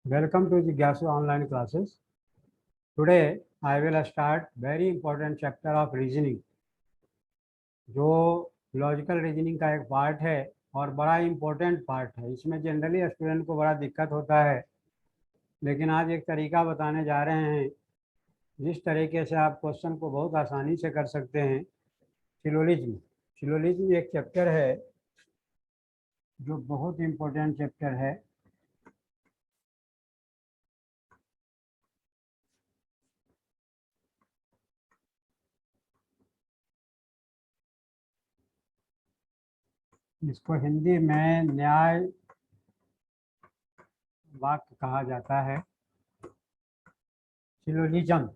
Welcome to Jigyasu online classes. Today I will start very important chapter of reasoning, जो logical reasoning का एक part है और बड़ा इम्पोर्टेंट पार्ट है। इसमें जनरली स्टूडेंट को बड़ा दिक्कत होता है, लेकिन आज एक तरीका बताने जा रहे हैं जिस तरीके से आप क्वेश्चन को बहुत आसानी से कर सकते हैं। सिलोजिज्म एक चैप्टर है जो बहुत इम्पोर्टेंट चैप्टर है। इसको हिंदी में न्याय वाक्य कहा जाता है। सिलोजिज्म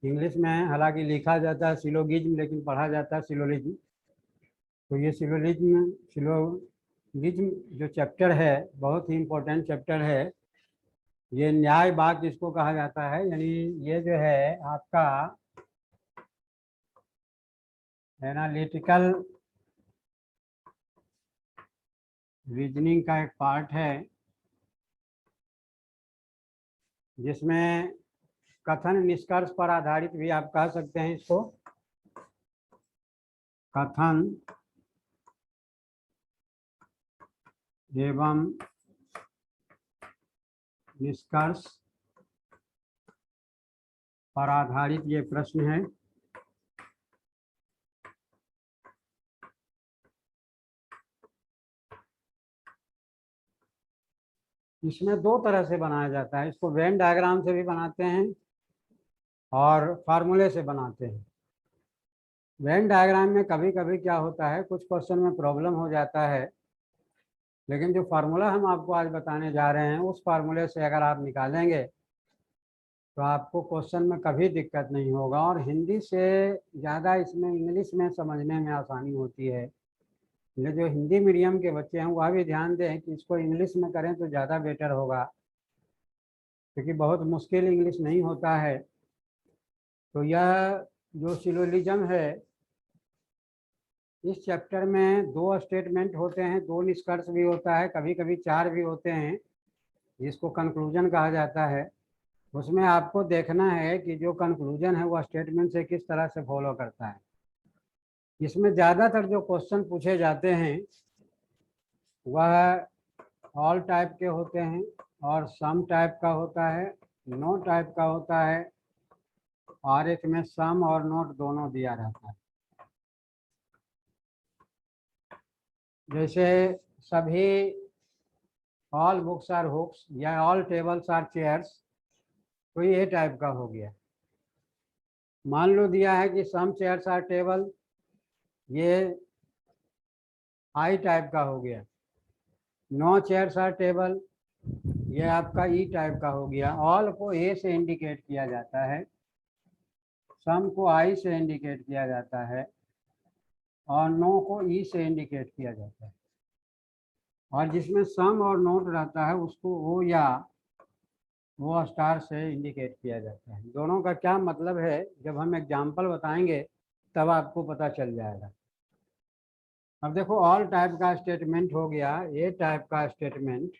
इंग्लिश में हालांकि लिखा जाता है सिलोगिज्म, लेकिन पढ़ा जाता है सिलोजिज्म। तो ये सिलोगिज्म जो चैप्टर है बहुत ही इम्पोर्टेंट चैप्टर है। ये न्याय वाक्य इसको कहा जाता है, यानी ये जो है आपका एनालिटिकल रीजनिंग का एक पार्ट है, जिसमें कथन निष्कर्ष पर आधारित भी आप कह सकते हैं इसको। कथन एवं निष्कर्ष पर आधारित ये प्रश्न है। इसमें दो तरह से बनाया जाता है। इसको वेन डायग्राम से भी बनाते हैं और फार्मूले से बनाते हैं। वेन डायग्राम में कभी कभी क्या होता है, कुछ क्वेश्चन में प्रॉब्लम हो जाता है, लेकिन जो फार्मूला हम आपको आज बताने जा रहे हैं उस फार्मूले से अगर आप निकालेंगे तो आपको क्वेश्चन में कभी दिक्कत नहीं होगा। और हिंदी से ज़्यादा इसमें इंग्लिश में समझने में आसानी होती है। ये जो हिंदी मीडियम के बच्चे हैं वह भी ध्यान दें कि इसको इंग्लिश में करें तो ज़्यादा बेटर होगा, क्योंकि बहुत मुश्किल इंग्लिश नहीं होता है। तो यह जो सिलोजिज्म है, इस चैप्टर में दो स्टेटमेंट होते हैं, दो निष्कर्ष भी होता है, कभी कभी चार भी होते हैं, जिसको कंक्लूजन कहा जाता है। उसमें आपको देखना है कि जो कंक्लूजन है वह स्टेटमेंट से किस तरह से फॉलो करता है। इसमें ज़्यादातर जो क्वेश्चन पूछे जाते हैं वह ऑल टाइप के होते हैं, और सम टाइप का होता है, नो टाइप का होता है, और एक में सम और नोट दोनों दिया रहता है। जैसे सभी ऑल बुक्स आर हुक्स या ऑल टेबल्स आर चेयर्स, तो ये टाइप का हो गया। मान लो दिया है कि सम चेयर्स आर टेबल, ये आई टाइप का हो गया। नो चेयर्स आर टेबल, ये आपका ई टाइप का हो गया। ऑल को ए से इंडिकेट किया जाता है, सम को आई से इंडिकेट किया जाता है, और नो को ई से इंडिकेट किया जाता है। और जिसमें सम और नोट रहता है उसको ओ या वो स्टार से इंडिकेट किया जाता है। दोनों का क्या मतलब है जब हम एग्जाम्पल बताएंगे तब आपको पता चल जाएगा। अब देखो, ऑल टाइप का स्टेटमेंट हो गया, ए टाइप का स्टेटमेंट।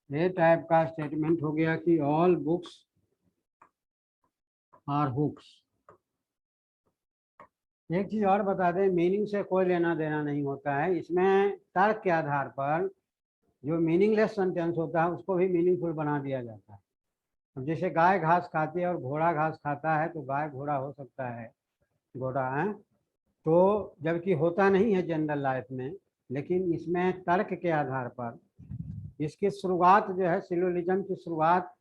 ए टाइप का स्टेटमेंट हो गया कि ऑल बुक्स आर हुक्स। एक चीज और बता दें, मीनिंग से कोई लेना देना नहीं होता है। इसमें तर्क के आधार पर जो मीनिंगलेस सेंटेंस होता है उसको भी मीनिंगफुल बना दिया जाता है। अब जैसे गाय घास खाती है और घोड़ा घास खाता है, तो गाय घोड़ा हो सकता है, घोड़ा है, तो जबकि होता नहीं है जनरल लाइफ में। लेकिन इसमें तर्क के आधार पर इसकी शुरुआत जो है, सिलोजिज्म की शुरुआत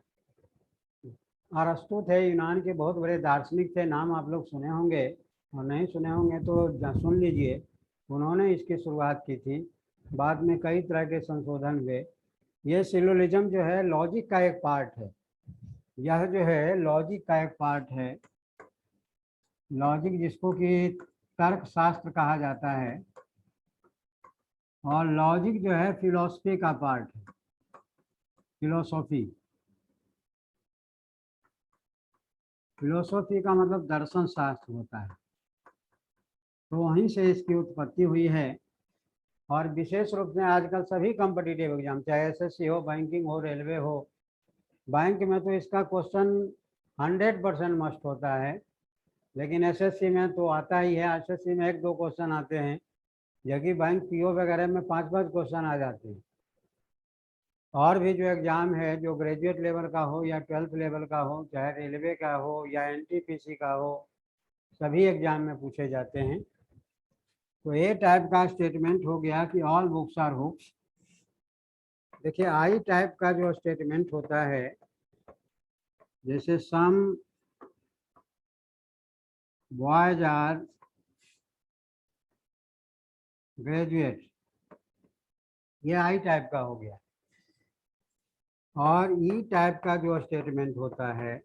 अरस्तु थे, यूनान के बहुत बड़े दार्शनिक थे, नाम आप लोग सुने होंगे, और नहीं सुने होंगे तो सुन लीजिए। उन्होंने इसकी शुरुआत की थी, बाद में कई तरह के संशोधन हुए। ये सिलोजिज्म जो है लॉजिक का एक पार्ट है। यह जो है लॉजिक का एक पार्ट है। लॉजिक जिसको कि तर्क शास्त्र कहा जाता है, और लॉजिक जो है फिलॉसफी का पार्ट है। फिलोसॉफी का मतलब दर्शन शास्त्र होता है। तो वहीं से इसकी उत्पत्ति हुई है। और विशेष रूप से आजकल सभी कॉम्पिटिटिव एग्जाम, चाहे एसएससी हो, बैंकिंग हो, रेलवे हो, बैंक में तो इसका क्वेश्चन 100% मस्ट होता है, लेकिन एसएससी में तो आता ही है। एसएससी में 1-2 क्वेश्चन आते हैं, जबकि बैंक पीओ वगैरह में 5-5 क्वेश्चन आ जाते हैं। और भी जो एग्ज़ाम है, जो ग्रेजुएट लेवल का हो या 12th लेवल का हो, चाहे रेलवे का हो या एनटीपीसी का हो, सभी एग्ज़ाम में पूछे जाते हैं। तो ए टाइप का स्टेटमेंट हो गया कि ऑल बुक्स आर हुक्स। देखिए आई टाइप का जो स्टेटमेंट होता है, जैसे सम बॉयज आर ग्रेजुएट, ये आई टाइप का हो गया। और ई टाइप का जो स्टेटमेंट होता है,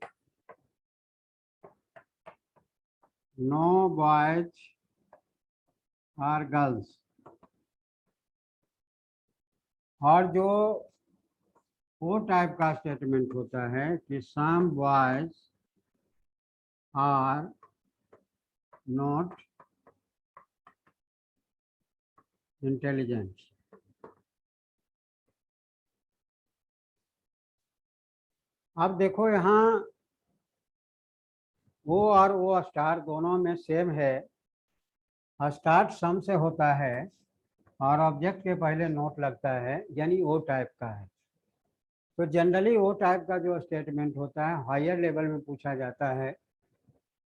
नो बॉयज आर गर्ल्स। और जो ओ टाइप का स्टेटमेंट होता है कि some boys are not intelligent. अब देखो यहाँ ओ और ओ स्टार दोनों में सेम है। स्टार्ट सम से होता है और ऑब्जेक्ट के पहले नोट लगता है, यानी ओ टाइप का है। तो जनरली ओ टाइप का जो स्टेटमेंट होता है हायर लेवल में पूछा जाता है,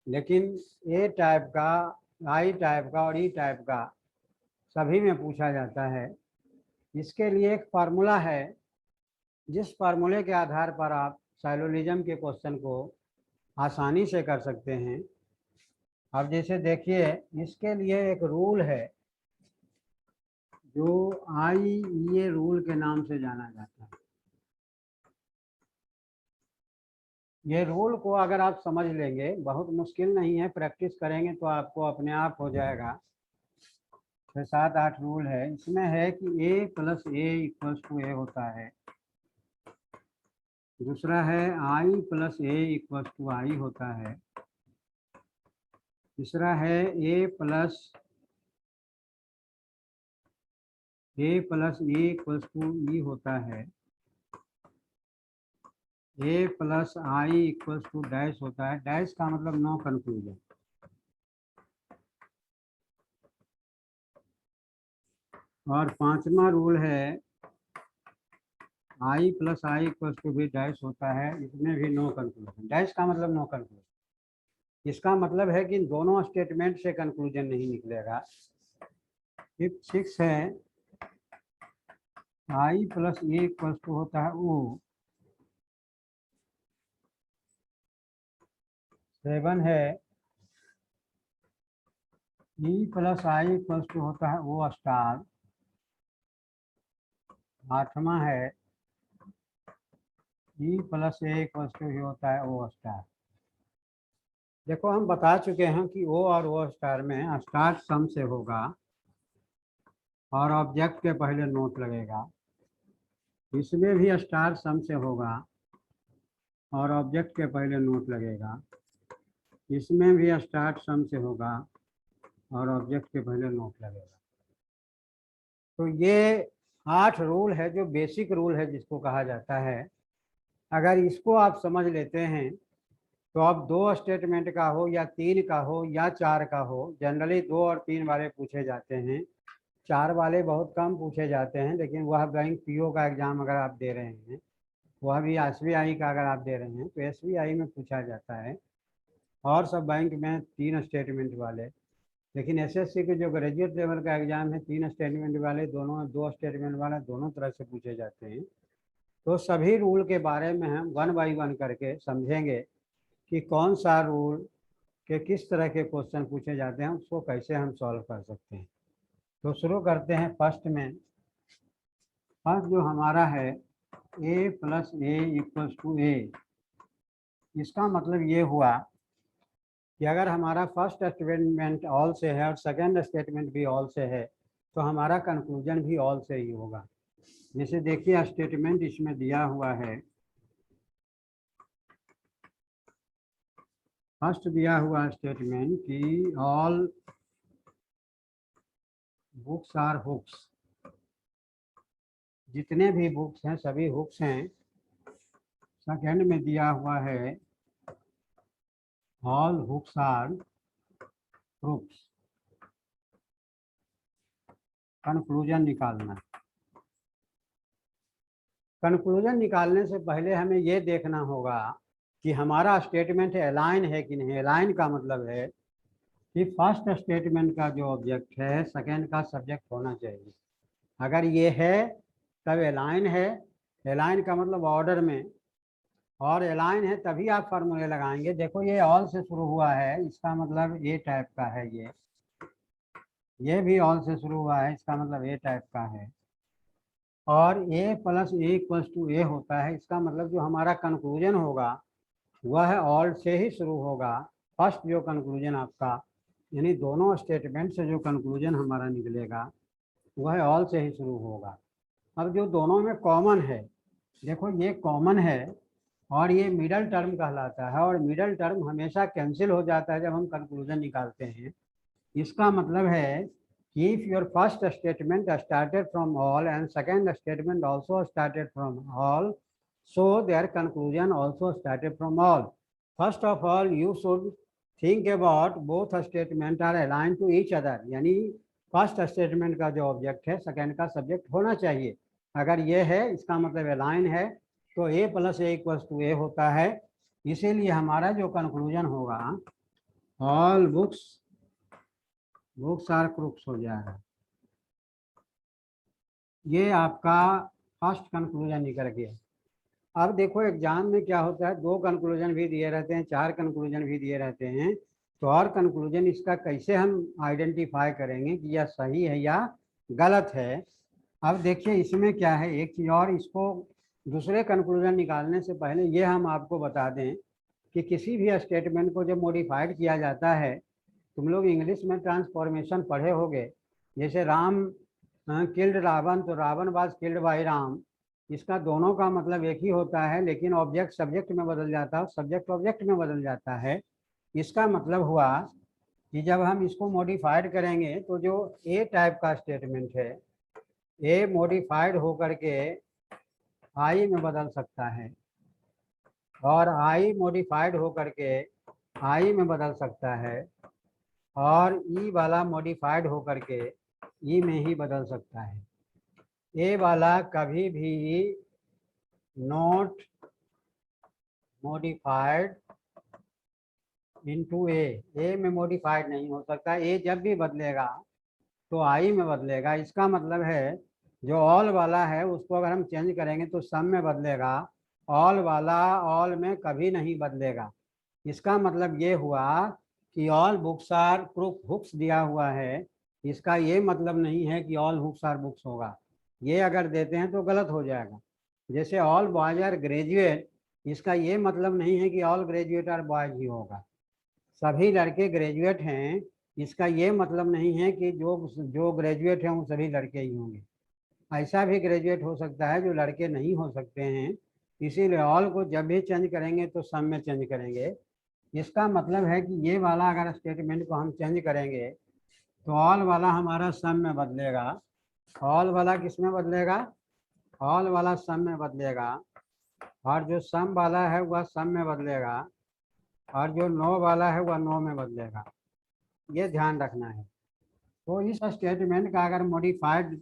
लेकिन ए टाइप का, आई टाइप का और ई टाइप का सभी में पूछा जाता है। इसके लिए एक फार्मूला है, जिस फार्मूले के आधार पर आप साइलोलिज्म के क्वेश्चन को आसानी से कर सकते हैं। अब जैसे देखिए, इसके लिए एक रूल है जो IEA रूल के नाम से जाना जाता है। ये रूल को अगर आप समझ लेंगे, बहुत मुश्किल नहीं है, प्रैक्टिस करेंगे तो आपको अपने आप हो जाएगा। 6-7-8 रूल है। इसमें है कि A + A = A होता है। दूसरा है I + A = I होता है। तीसरा है A + A + E = E होता है। A + I = डैश होता है। डैश का मतलब नो कंक्लूजन। और पांचवा रूल है I + I = भी डैश होता है, इसमें भी नो कंक्लूजन। डैश का मतलब नो कंक्लूजन। इसका मतलब है कि दोनों स्टेटमेंट से कंक्लूजन नहीं निकलेगा। फिर 6 है I + A = होता है O। 7 है E + I = होता है O स्टार। 8वां है E + A = होता है O स्टार। देखो हम बता चुके हैं कि O और O स्टार में स्टार्ट सम से होगा और ऑब्जेक्ट के पहले नोट लगेगा। इसमें भी स्टार सम से होगा और ऑब्जेक्ट के पहले नोट लगेगा। इसमें भी स्टार्ट सम से होगा और ऑब्जेक्ट के पहले नोट लगेगा। तो ये 8 रूल है, जो बेसिक रूल है जिसको कहा जाता है। अगर इसको आप समझ लेते हैं तो अब 2 स्टेटमेंट का हो या 3 का हो या 4 का हो, जनरली 2 और 3 वाले पूछे जाते हैं। 4 वाले बहुत कम पूछे जाते हैं, लेकिन वह बैंक पीओ का एग्ज़ाम अगर आप दे रहे हैं, वह भी SBI का अगर आप दे रहे हैं, तो SBI में पूछा जाता है। और सब बैंक में 3 स्टेटमेंट वाले। लेकिन एसएससी के जो ग्रेजुएट लेवल का एग्ज़ाम है, 3 स्टेटमेंट वाले, दोनों 2 स्टेटमेंट वाले, दोनों तरह से पूछे जाते हैं। तो सभी रूल के बारे में हम 1 बाई 1 करके समझेंगे कि कौन सा रूल के किस तरह के क्वेश्चन पूछे जाते हैं, उसको कैसे हम सॉल्व कर सकते हैं। तो शुरू करते हैं फर्स्ट में। फर्स्ट जो हमारा है A + A = A। इसका मतलब ये हुआ कि अगर हमारा फर्स्ट स्टेटमेंट ऑल से है और सेकंड स्टेटमेंट भी ऑल से है, तो हमारा कंक्लूजन भी ऑल से ही होगा। जैसे देखिए स्टेटमेंट इसमें दिया हुआ है। फर्स्ट दिया हुआ स्टेटमेंट कि ऑल बुक्स आर हुक्स। जितने भी बुक्स हैं सभी हुक्स हैं। सेकंड में दिया हुआ है all hooks are crooks. Conclusion निकालना। कंक्लूजन निकालने से पहले हमें ये देखना होगा कि हमारा स्टेटमेंट अलाइन है कि नहीं। अलाइन का मतलब है कि फर्स्ट स्टेटमेंट का जो ऑब्जेक्ट है सेकंड का सब्जेक्ट होना चाहिए। अगर ये है तब अलाइन है। अलाइन का मतलब ऑर्डर में, और अलाइन है तभी आप फार्मूले लगाएंगे। देखो ये ऑल से शुरू हुआ है, इसका मतलब ए टाइप का है। ये भी ऑल से शुरू हुआ है, इसका मतलब ए टाइप का है। और ए प्लस ए इक्वल्स टू ए होता है, इसका मतलब जो हमारा कंक्लूजन होगा वह ऑल से ही शुरू होगा। फर्स्ट जो कंक्लूजन आपका, यानी दोनों स्टेटमेंट से जो कंक्लूजन हमारा निकलेगा वह ऑल से ही शुरू होगा। अब जो दोनों में कॉमन है, देखो ये कॉमन है और ये मिडल टर्म कहलाता है, और मिडल टर्म हमेशा कैंसिल हो जाता है जब हम कंक्लूजन निकालते हैं। इसका मतलब है कि if your first statement started from all and second statement also started from all, so their conclusion also started from all. First of all, you should think about both statement are aligned to each other, यानी first statement का जो object है second का subject होना चाहिए। अगर ये है इसका मतलब अलाइन है, तो ए प्लस ए इक्वल्स टू ए होता है। इसीलिए हमारा जो कंक्लूजन होगा ऑल बुक्स आर क्रूक्स हो जाएगा। ये आपका फर्स्ट कंक्लूजन निकल गया। अब देखो एग्जाम में क्या होता है, 2 कंक्लूजन भी दिए रहते हैं, 4 कंक्लूजन भी दिए रहते हैं। तो और कंक्लूजन इसका कैसे हम आइडेंटिफाई करेंगे कि यह सही है या गलत है। अब देखिए इसमें क्या है, एक चीज़ और, इसको दूसरे कंक्लूजन निकालने से पहले ये हम आपको बता दें कि किसी भी स्टेटमेंट को जब मॉडिफाइड किया जाता है, तुम लोग इंग्लिश में ट्रांसफॉर्मेशन पढ़े होगे। जैसे राम किल्ड रावण, तो Ravan was killed by Ram. इसका दोनों का मतलब एक ही होता है, लेकिन ऑब्जेक्ट सब्जेक्ट में बदल जाता है, सब्जेक्ट ऑब्जेक्ट में बदल जाता है। इसका मतलब हुआ कि जब हम इसको मॉडिफाइड करेंगे तो जो ए टाइप का स्टेटमेंट है, ए मॉडिफाइड होकर के आई में बदल सकता है, और आई मॉडिफाइड होकर के आई में बदल सकता है, और ई वाला मॉडिफाइड होकर के ई में ही बदल सकता है। ए वाला कभी भी नॉट मॉडिफाइड इनटू ए में मॉडिफाइड नहीं हो सकता। ए जब भी बदलेगा तो आई में बदलेगा। इसका मतलब है जो ऑल वाला है उसको अगर हम चेंज करेंगे तो सम में बदलेगा, ऑल वाला ऑल में कभी नहीं बदलेगा। इसका मतलब ये हुआ कि all books are crook hooks दिया हुआ है, इसका ये मतलब नहीं है कि ऑल हुक्स आर बुक्स होगा। ये अगर देते हैं तो गलत हो जाएगा। जैसे ऑल बॉयज आर ग्रेजुएट, इसका ये मतलब नहीं है कि ऑल ग्रेजुएट आर बॉयज ही होगा। सभी लड़के ग्रेजुएट हैं, इसका ये मतलब नहीं है कि जो जो ग्रेजुएट हैं वो सभी लड़के ही होंगे। ऐसा भी ग्रेजुएट हो सकता है जो लड़के नहीं हो सकते हैं। इसीलिए ऑल को जब भी चेंज करेंगे तो सम में चेंज करेंगे। इसका मतलब है कि ये वाला अगर स्टेटमेंट को हम चेंज करेंगे तो ऑल वाला हमारा सम में बदलेगा, ऑल वाला किस में बदलेगा, ऑल वाला सम में बदलेगा, और जो सम वाला है वह सम में बदलेगा, और जो नो वाला है वह नो में बदलेगा। ये ध्यान रखना है। तो इस स्टेटमेंट का अगर मॉडिफाइड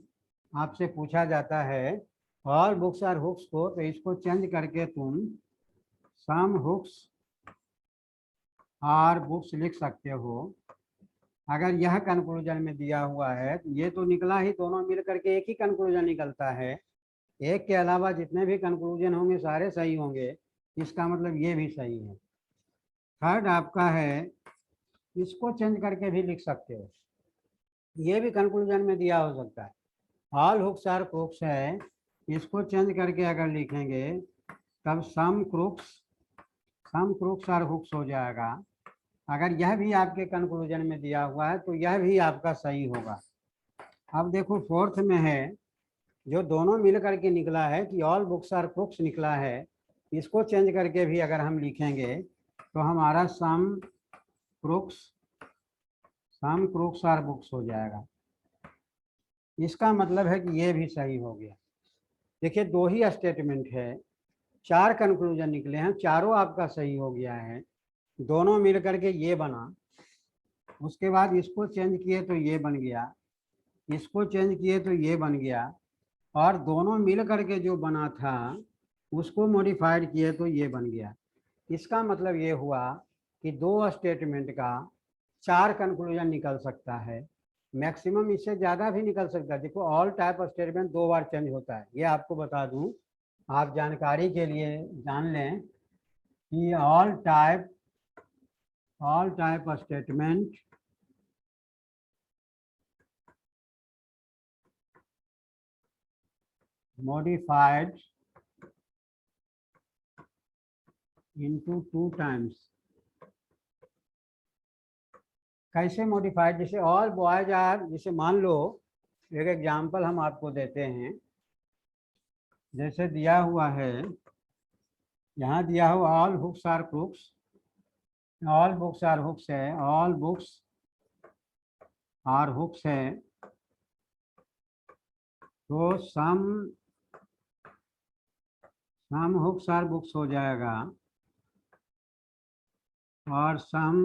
आपसे पूछा जाता है ऑल बुक्स आर हुक्स को, तो इसको चेंज करके तुम सम हुक्स आर बुक्स लिख सकते हो। अगर यह कंक्लूजन में दिया हुआ है तो ये तो निकला ही, दोनों मिल करके एक ही कंक्लूजन निकलता है। एक के अलावा जितने भी कंक्लूजन होंगे सारे सही होंगे, इसका मतलब ये भी सही है। थर्ड आपका है, इसको चेंज करके भी लिख सकते हो, ये भी कंक्लूजन में दिया हो सकता है। ऑल हुक्स आर क्रूक्स है, इसको चेंज करके अगर लिखेंगे तब सम क्रूक्स आर हुक्स हो जाएगा। अगर यह भी आपके कंक्लूजन में दिया हुआ है तो यह भी आपका सही होगा। अब देखो फोर्थ में है, जो दोनों मिल करके निकला है कि ऑल बुक्स आर क्रूक्स निकला है, इसको चेंज करके भी अगर हम लिखेंगे तो हमारा सम क्रूक्स आर बुक्स हो जाएगा। इसका मतलब है कि ये भी सही हो गया। देखिए 2 ही स्टेटमेंट है, 4 कंक्लूजन निकले हैं, चारों आपका सही हो गया है, दोनों मिल करके ये बना। उसके बाद इसको चेंज किए तो ये बन गया, इसको चेंज किए तो ये बन गया, और दोनों मिल करके जो बना था उसको मॉडिफाइड किए तो ये बन गया। इसका मतलब ये हुआ कि 2 स्टेटमेंट का 4 कंक्लूजन निकल सकता है, मैक्सिमम इससे ज़्यादा भी निकल सकता है। देखो ऑल टाइप स्टेटमेंट 2 बार चेंज होता है, ये आपको बता दूं, आप जानकारी के लिए जान लें कि all type statement modified into 2 times। कैसे मॉडिफाइड? जैसे ऑल बॉयज आर, जैसे मान लो एक एग्जांपल हम आपको देते हैं, जैसे दिया हुआ है, यहाँ दिया हुआ all books are crooks, all books are hooks है, ऑल बुक्स आर हुक्स है, तो सम हुक्स आर बुक्स हो जाएगा, और सम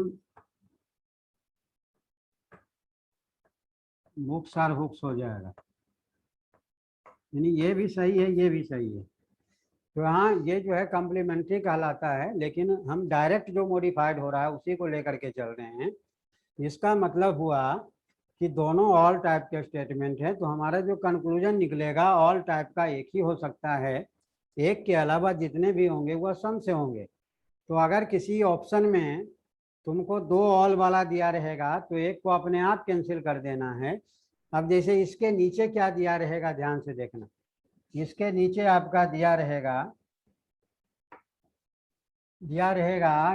बुक्स आर हुक्स हो जाएगा। यानी ये भी सही है, ये भी सही है। तो हाँ, ये जो है कॉम्प्लीमेंट्री कहलाता है, लेकिन हम डायरेक्ट जो मॉडिफाइड हो रहा है उसी को लेकर के चल रहे हैं। इसका मतलब हुआ कि दोनों ऑल टाइप के स्टेटमेंट है, तो हमारा जो कंक्लूजन निकलेगा ऑल टाइप का एक ही हो सकता है, एक के अलावा जितने भी होंगे वह सम से होंगे। तो अगर किसी ऑप्शन में तुमको 2 ऑल वाला दिया रहेगा तो एक को अपने आप कैंसिल कर देना है। अब जैसे इसके नीचे क्या दिया रहेगा, ध्यान से देखना, इसके नीचे आपका दिया रहेगा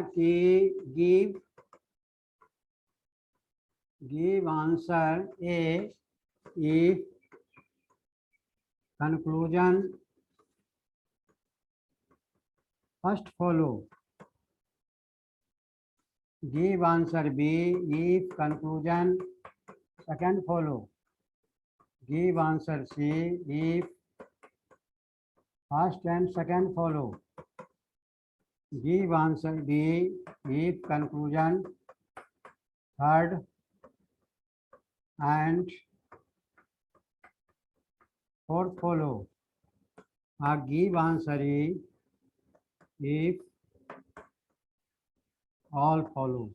कि give answer A if conclusion first follow, give answer B if conclusion second follow, give answer C if first and second follow, give answer D if conclusion third and fourth follow, give answer E if all follows.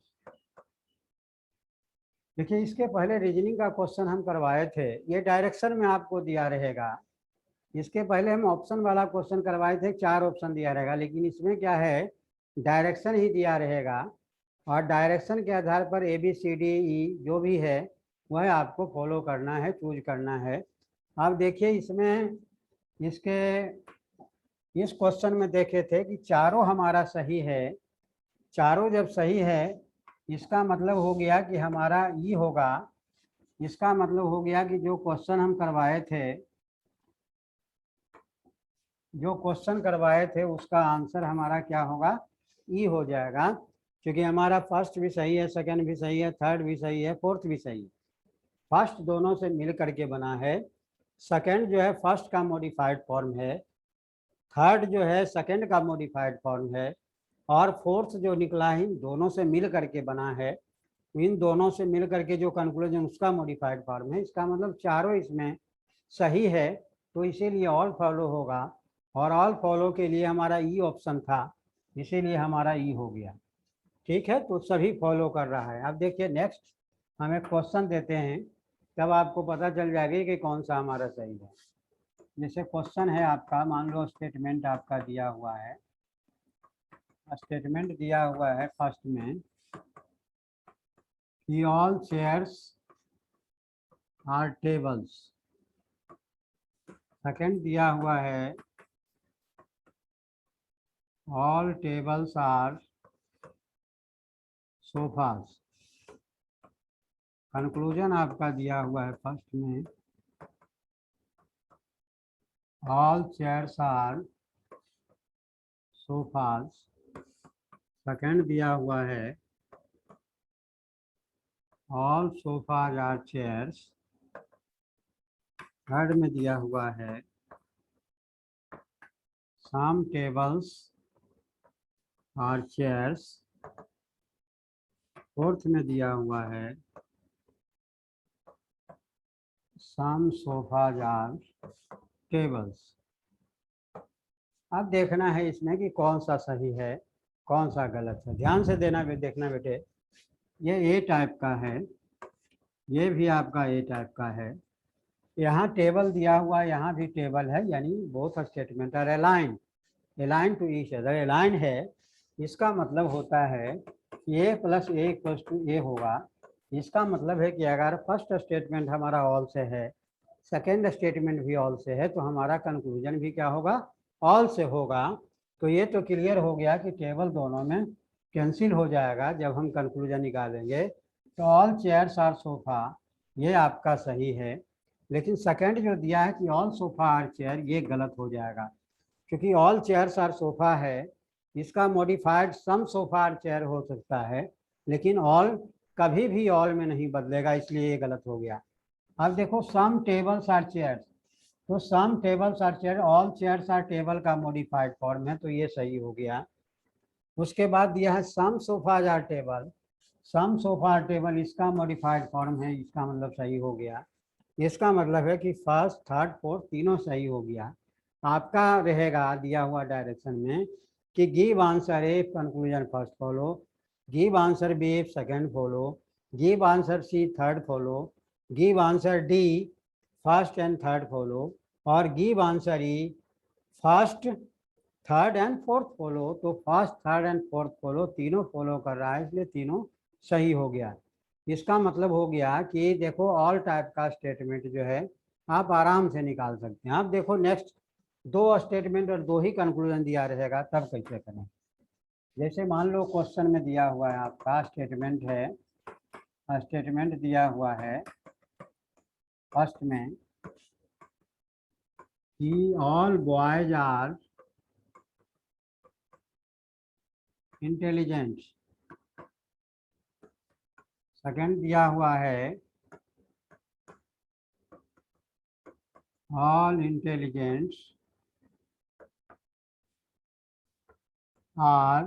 देखिए इसके पहले reasoning का question हम करवाए थे, ये direction में आपको दिया रहेगा। इसके पहले हम ऑप्शन वाला क्वेश्चन करवाए थे, 4 ऑप्शन दिया रहेगा, लेकिन इसमें क्या है, डायरेक्शन ही दिया रहेगा, और डायरेक्शन के आधार पर A B C D E जो भी है वह आपको फॉलो करना है, चूज करना है। अब देखिए इसमें इसके इस क्वेश्चन में देखे थे कि चारों हमारा सही है, चारों जब सही है इसका मतलब हो गया कि हमारा ई होगा, इसका मतलब हो गया कि जो क्वेश्चन हम करवाए थे, उसका आंसर हमारा क्या होगा, ई हो जाएगा, क्योंकि हमारा फर्स्ट भी सही है, सेकंड भी सही है, थर्ड भी सही है, फोर्थ भी सही है। फर्स्ट दोनों से मिल करके बना है, सेकंड जो है फर्स्ट का मॉडिफाइड फॉर्म है, थर्ड जो है सेकंड का मॉडिफाइड फॉर्म है, और फोर्थ जो निकला है इन दोनों से मिल करके बना है, इन दोनों से मिल करके जो कंक्लूजन उसका मॉडिफाइड फॉर्म है। इसका मतलब चारों इसमें सही है, तो इसीलिए ऑल फॉलो होगा, और ऑल फॉलो के लिए हमारा ई ऑप्शन था, इसीलिए हमारा ई हो गया। ठीक है, तो सभी फॉलो कर रहा है। अब देखिए नेक्स्ट हम एक क्वेश्चन देते हैं, तब आपको पता चल जाएगी कि कौन सा हमारा सही है। जैसे क्वेश्चन है आपका, मान लो स्टेटमेंट आपका दिया हुआ है, स्टेटमेंट दिया हुआ है फर्स्ट में कि all chairs are tables, second दिया हुआ है all tables are sofas, conclusion आपका दिया हुआ है फर्स्ट में all chairs are sofas, second दिया हुआ है all sofas are chairs, third में दिया हुआ है some tables or chairs। Fourth में दिया हुआ है some sofas or tables। अब देखना है इसमें कि कौन सा सही है कौन सा गलत है। ध्यान से देखना बेटे। ये ए टाइप का है, ये भी आपका ए टाइप का है। यहाँ टेबल दिया हुआ, यहाँ भी टेबल है, यानी both statement are align, align to each other. Align है इसका मतलब होता है A plus A equals to A होगा। इसका मतलब है कि अगर फर्स्ट स्टेटमेंट हमारा ऑल से है, सेकेंड स्टेटमेंट भी ऑल से है, तो हमारा कंक्लूजन भी क्या होगा, ऑल से होगा। तो ये तो क्लियर हो गया कि टेबल दोनों में कैंसिल हो जाएगा जब हम कंक्लूजन निकालेंगे। तो ऑल चेयर्स आर सोफा, ये आपका सही है। लेकिन सेकंड जो दिया है कि ऑल सोफा आर चेयर, ये गलत हो जाएगा, क्योंकि ऑल चेयर्स आर सोफा है, इसका modified some sofa are chair हो सकता है, लेकिन ऑल कभी भी ऑल में नहीं बदलेगा, इसलिए ये गलत हो गया। अब देखो सम टेबल्स आर चेयर्स, तो some tables are chair, all chairs are table का मॉडिफाइड फॉर्म है, तो ये सही हो गया। उसके बाद दिया है some sofas are table, some sofa are table इसका मॉडिफाइड फॉर्म है, इसका मतलब सही हो गया। इसका मतलब है कि फर्स्ट थर्ड फोर्थ तीनों सही हो गया। आपका रहेगा दिया हुआ डायरेक्शन में कि give answer A conclusion first follow, give answer B second follow, give answer C third follow, give answer D first and third follow, और give answer E first third and fourth follow. तो first third and fourth follow तीनों follow कर रहा है, इसलिए तीनों सही हो गया। इसका मतलब हो गया कि देखो ऑल टाइप का स्टेटमेंट जो है आप आराम से निकाल सकते हैं। आप देखो नेक्स्ट दो स्टेटमेंट और दो ही कंक्लूजन दिया रहेगा, तब कैसे करें। जैसे मान लो क्वेश्चन में दिया हुआ है आपका स्टेटमेंट है, स्टेटमेंट दिया हुआ है फर्स्ट में कि all boys are intelligent. Second दिया हुआ है all intelligence are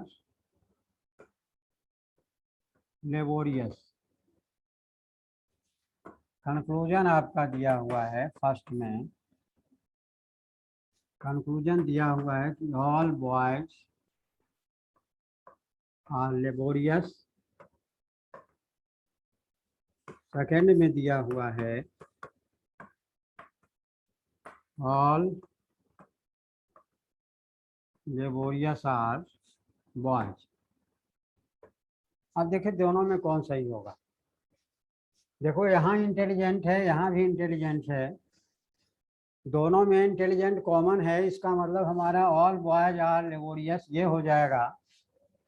laborious। Conclusion आपका दिया हुआ है फर्स्ट में, कंक्लूजन दिया हुआ है कि all boys are laborious. Second में दिया हुआ है ऑल लेबोरियस आर बॉयज। अब देखिए दोनों में कौन सही होगा। देखो यहाँ इंटेलिजेंट है, यहाँ भी इंटेलिजेंट है, दोनों में इंटेलिजेंट कॉमन है, इसका मतलब हमारा ऑल बॉयज आर लेबोरियस ये हो जाएगा।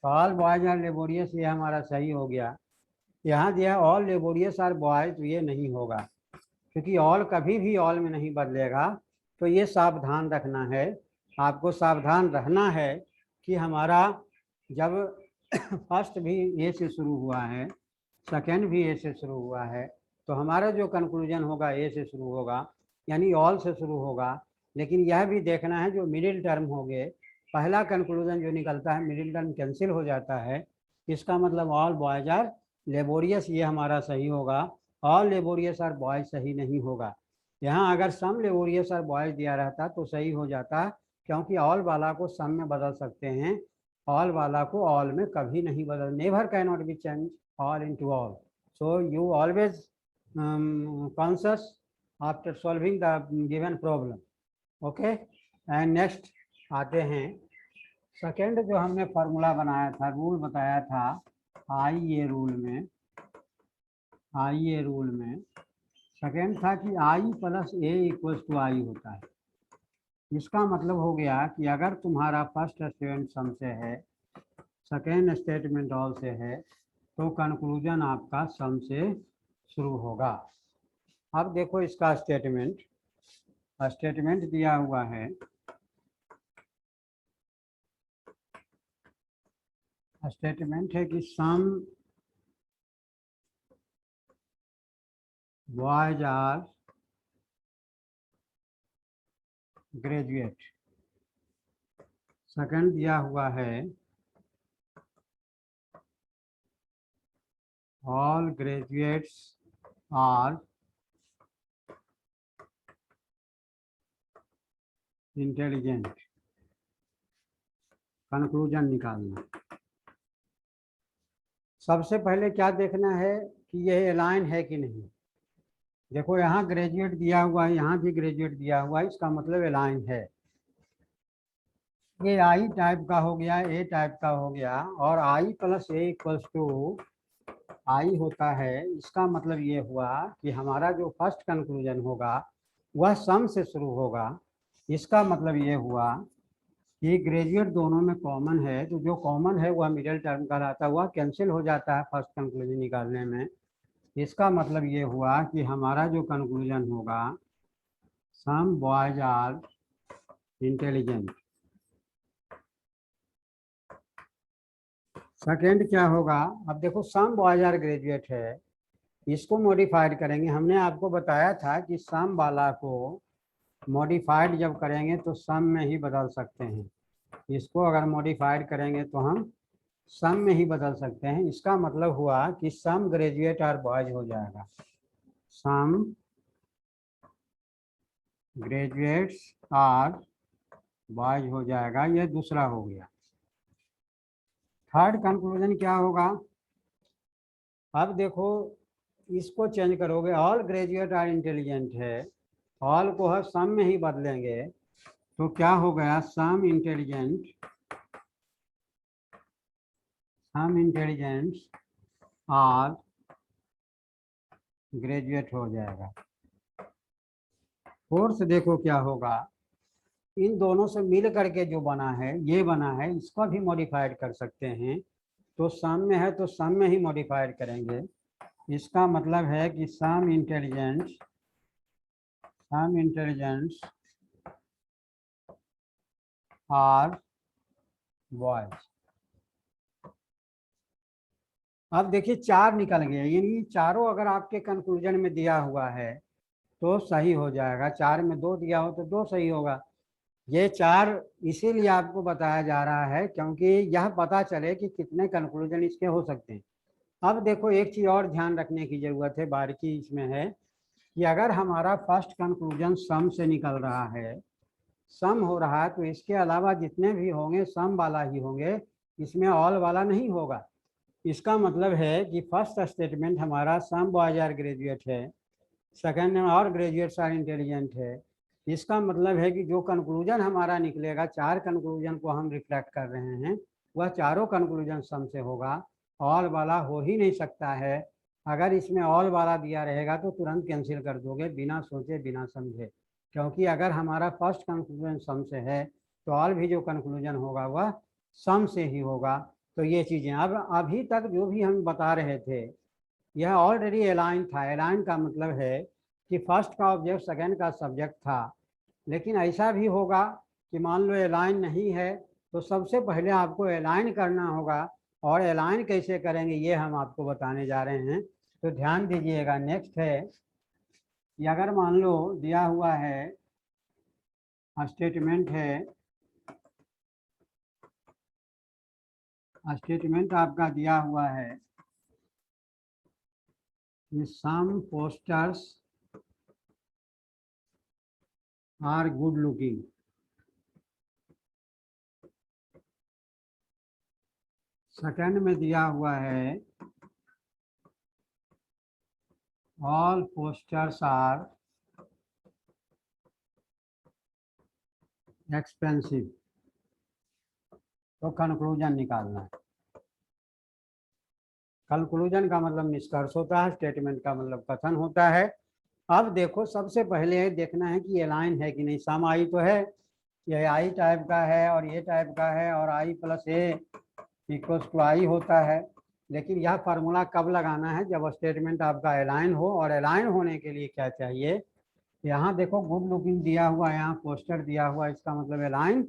तो ऑल बॉयज आर लेबोरियस ये हमारा सही हो गया। यहाँ दिया ऑल लेबोरियस आर बॉयज, तो ये नहीं होगा, क्योंकि ऑल कभी भी ऑल में नहीं बदलेगा। तो ये सावधान रखना है, आपको सावधान रहना है कि हमारा जब फर्स्ट भी ए से शुरू हुआ है, सेकेंड भी ए से शुरू हुआ है, तो हमारा जो कंक्लूजन होगा ए से शुरू होगा, यानी ऑल से शुरू होगा। लेकिन यह भी देखना है जो मिडिल टर्म हो गए, पहला कंक्लूजन जो निकलता है मिडिल टर्म कैंसिल हो जाता है, इसका मतलब ऑल बॉयज आर लेबोरियस ये हमारा सही होगा, ऑल लेबोरियस आर बॉयज सही नहीं होगा। यहाँ अगर सम लेबोरियस आर बॉयज दिया रहता तो सही हो जाता, क्योंकि ऑल वाला को सम में बदल सकते हैं, ऑल वाला को ऑल में कभी नहीं बदल, never can not be change all into all. So you always conscious after solving the given problem. Okay, and next आते हैं सेकेंड जो हमने फार्मूला बनाया था, रूल बताया था आई ए रूल में, आई ए रूल में सेकेंड था कि आई प्लस ए इक्वल्स टू आई होता है। इसका मतलब हो गया कि अगर तुम्हारा फर्स्ट स्टेटमेंट सम से है, सेकेंड स्टेटमेंट ऑल से है, तो कंक्लूजन आपका सम से शुरू होगा। अब देखो इसका स्टेटमेंट, स्टेटमेंट दिया हुआ है, स्टेटमेंट है कि some boys are graduate. Second दिया हुआ है all graduates are intelligent. Conclusion निकालना। सबसे पहले क्या देखना है कि यह अलाइन है कि नहीं। देखो यहाँ ग्रेजुएट दिया हुआ है, यहाँ भी ग्रेजुएट दिया हुआ है, इसका मतलब अलाइन है। ये आई टाइप का हो गया, ए टाइप का हो गया, और आई प्लस ए इक्वल्स टू आई होता है। इसका मतलब ये हुआ कि हमारा जो फर्स्ट कंक्लूजन होगा वह सम से शुरू होगा। इसका मतलब ये हुआ कि ग्रेजुएट दोनों में कॉमन है, तो जो कॉमन है वह मिडिल टर्म कहलाता है, वह कैंसिल हो जाता है फर्स्ट कंक्लूजन निकालने में। इसका मतलब ये हुआ कि हमारा जो कंक्लूजन होगा some boys are intelligent. Second क्या होगा, अब देखो सम बॉयज आर ग्रेजुएट है, इसको मॉडिफाइड करेंगे। हमने आपको बताया था कि सम वाला को मॉडिफाइड जब करेंगे तो सम में ही बदल सकते हैं। इसको अगर मॉडिफाइड करेंगे तो हम सम में ही बदल सकते हैं। इसका मतलब हुआ कि सम ग्रेजुएट आर बॉयज हो जाएगा, सम ग्रेजुएट्स आर बॉयज हो जाएगा। ये दूसरा हो गया। थर्ड कंक्लूजन क्या होगा, अब देखो इसको चेंज करोगे, ऑल ग्रेजुएट आर इंटेलिजेंट है, ऑल को है सम में ही बदलेंगे तो क्या हो गया, सम इंटेलिजेंट आर ग्रेजुएट हो जाएगा। फोर्थ देखो क्या होगा, इन दोनों से मिल करके जो बना है ये बना है, इसको भी मॉडिफाइड कर सकते हैं। तो सम में है तो सम में ही मॉडिफाइड करेंगे। इसका मतलब है कि सम इंटेलिजेंस आर बॉयज। अब देखिए चार निकल गए, यानी चारों अगर आपके कंक्लूजन में दिया हुआ है तो सही हो जाएगा। चार में दो दिया हो तो दो सही होगा। ये चार इसीलिए आपको बताया जा रहा है क्योंकि यह पता चले कि कितने कंक्लूजन इसके हो सकते हैं। अब देखो एक चीज और ध्यान रखने की जरूरत है, बारीकी इसमें है कि अगर हमारा फर्स्ट कंक्लूजन सम से निकल रहा है, सम हो रहा है, तो इसके अलावा जितने भी होंगे सम वाला ही होंगे, इसमें ऑल वाला नहीं होगा। इसका मतलब है कि फर्स्ट स्टेटमेंट हमारा सम बॉयज आर ग्रेजुएट है, सेकेंड में और ग्रेजुएट्स आर इंटेलिजेंट है। इसका मतलब है कि जो कंक्लूजन हमारा निकलेगा, चार कंक्लूजन को हम रिफ्लेक्ट कर रहे हैं, वह चारों कंक्लूजन सम से होगा, ऑल वाला हो ही नहीं सकता है। अगर इसमें ऑल वाला दिया रहेगा तो तुरंत कैंसिल कर दोगे बिना सोचे बिना समझे, क्योंकि अगर हमारा फर्स्ट कंक्लूजन सम से है तो ऑल भी जो कंक्लूजन होगा वह सम से ही होगा। तो ये चीज़ें अब अभी तक जो भी हम बता रहे थे यह ऑलरेडी अलाइन था। अलाइन का मतलब है कि फर्स्ट का ऑब्जेक्ट सेकेंड का सब्जेक्ट था। लेकिन ऐसा भी होगा कि मान लो अलाइन नहीं है, तो सबसे पहले आपको अलाइन करना होगा, और अलाइन कैसे करेंगे ये हम आपको बताने जा रहे हैं। तो ध्यान दीजिएगा। नेक्स्ट है कि अगर मान लो दिया हुआ है स्टेटमेंट है, स्टेटमेंट आपका दिया हुआ है कि some posters are good looking. Second में दिया हुआ है ऑल पोस्टर्स आर एक्सपेंसिव। तो कंक्लूजन निकालना है। कंक्लूजन का मतलब निष्कर्ष होता है, स्टेटमेंट का मतलब कथन होता है। अब देखो सबसे पहले देखना है कि ये लाइन है कि नहीं। सम आई तो है, ये आई टाइप का है और ये टाइप का है, और आई प्लस ए इक्वल्स टू आई होता है। लेकिन यह फार्मूला कब लगाना है, जब स्टेटमेंट आपका अलाइन हो। और अलाइन होने के लिए क्या चाहिए, यहाँ देखो गुड लुकिंग दिया हुआ है, यहाँ पोस्टर दिया हुआ है, इसका मतलब अलाइन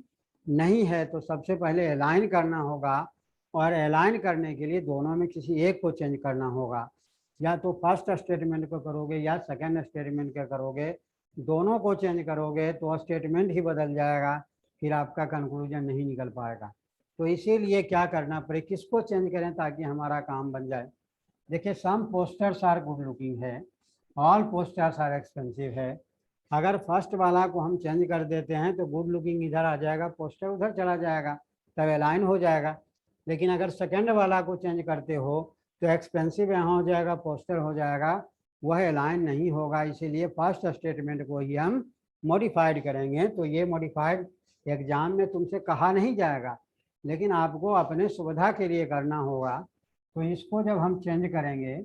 नहीं है। तो सबसे पहले अलाइन करना होगा, और अलाइन करने के लिए दोनों में किसी एक को चेंज करना होगा। या तो फर्स्ट स्टेटमेंट को करोगे या सेकेंड स्टेटमेंट का करोगे, दोनों को चेंज करोगे तो स्टेटमेंट ही बदल जाएगा। फिर आपका कंक्लूजन नहीं निकल पाएगा। तो इसीलिए क्या करना पड़े, किसको चेंज करें ताकि हमारा काम बन जाए। देखिए, some posters are good looking है, ऑल पोस्टर्स आर एक्सपेंसिव है। अगर फर्स्ट वाला को हम चेंज कर देते हैं तो गुड लुकिंग इधर आ जाएगा, पोस्टर उधर चला जाएगा, तब अलाइन हो जाएगा। लेकिन अगर सेकंड वाला को चेंज करते हो तो एक्सपेंसिव यहाँ हो जाएगा, पोस्टर हो जाएगा, वह अलाइन नहीं होगा। इसीलिए फर्स्ट स्टेटमेंट को ही हम मॉडिफाइड करेंगे। तो ये मॉडिफाइड एग्जाम में तुमसे कहा नहीं जाएगा, लेकिन आपको अपने सुविधा के लिए करना होगा। तो इसको जब हम चेंज करेंगे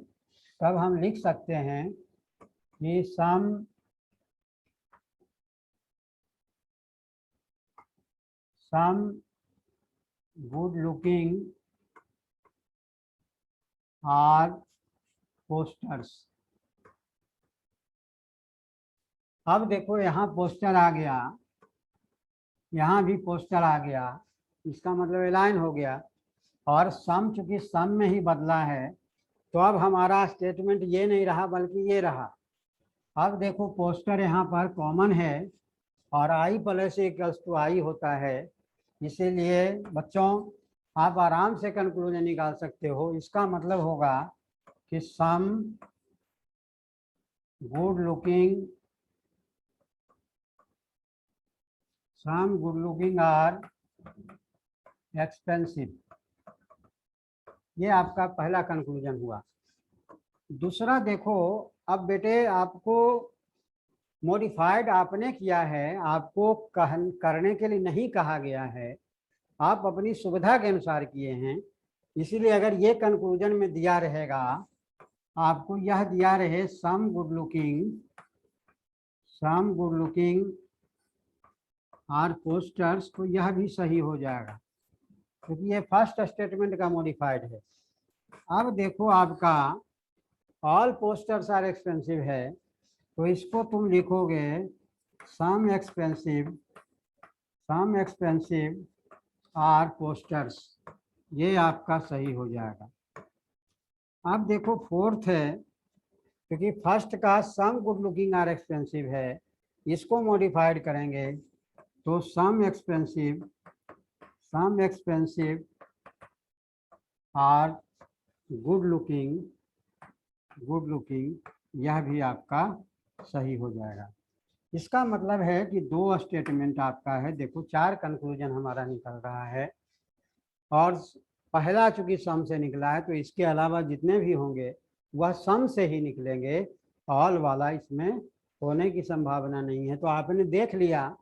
तब हम लिख सकते हैं कि some good looking are posters. अब देखो यहाँ पोस्टर आ गया, यहाँ भी पोस्टर आ गया, इसका मतलब अलाइन हो गया। और सम चूंकि सम में ही बदला है तो अब हमारा स्टेटमेंट ये नहीं रहा बल्कि ये रहा। अब देखो पोस्टर यहाँ पर कॉमन है और आई प्लस इक्वल्स टू आई होता है, इसीलिए बच्चों आप आराम से कंक्लूजन निकाल सकते हो। इसका मतलब होगा कि some good looking are expensive. ये आपका पहला कंक्लूजन हुआ। दूसरा देखो, अब बेटे आपको मॉडिफाइड आपने किया है, आपको करने के लिए नहीं कहा गया है, आप अपनी सुविधा के अनुसार किए हैं। इसीलिए अगर ये कंक्लूजन में दिया रहेगा, आपको यह दिया रहे some good looking are posters, तो यह भी सही हो जाएगा क्योंकि ये फर्स्ट स्टेटमेंट का मॉडिफाइड है। अब देखो आपका ऑल पोस्टर्स आर एक्सपेंसिव है, तो इसको तुम लिखोगे सम एक्सपेंसिव आर पोस्टर्स, ये आपका सही हो जाएगा। अब देखो फोर्थ है, क्योंकि फर्स्ट का some good looking are expensive है, इसको मॉडिफाइड करेंगे तो some expensive are good looking, यह भी आपका सही हो जाएगा। इसका मतलब है कि दो स्टेटमेंट आपका है। देखो 4 कंक्लूजन हमारा निकल रहा है और पहला चूंकि सम से निकला है तो इसके अलावा जितने भी होंगे वह सम से ही निकलेंगे, ऑल वाला इसमें होने की संभावना नहीं है। तो आपने देख लिया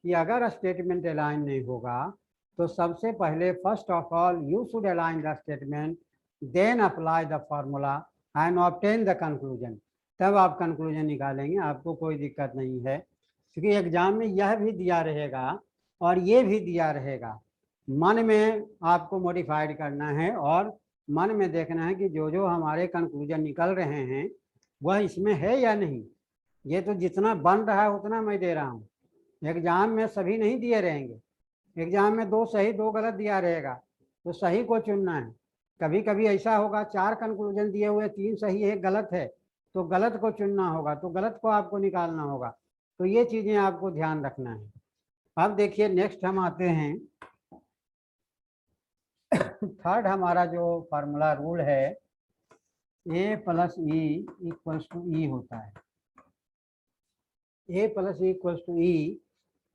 कि अगर स्टेटमेंट अलाइन नहीं होगा तो सबसे पहले first of all you should align the statement, then apply the formula and obtain the conclusion, तब आप कंक्लूजन निकालेंगे, आपको कोई दिक्कत नहीं है। क्योंकि एग्जाम में यह भी दिया रहेगा और ये भी दिया रहेगा, मन में आपको मॉडिफाइड करना है और मन में देखना है कि जो जो हमारे कंक्लूजन निकल रहे हैं वह इसमें है या नहीं। ये तो जितना बन रहा है उतना मैं दे रहा हूँ, एग्जाम में सभी नहीं दिए रहेंगे। एग्जाम में 2 सही 2 गलत दिया रहेगा, तो सही को चुनना है। कभी कभी ऐसा होगा 4 कंक्लूजन दिए हुए 3 सही 1 गलत है, तो गलत को चुनना होगा, तो गलत को आपको निकालना होगा। तो ये चीजें आपको ध्यान रखना है। अब देखिए नेक्स्ट हम आते हैं, थर्ड हमारा जो फार्मूला रूल है a plus E equals to E होता है। a plus E equals to E,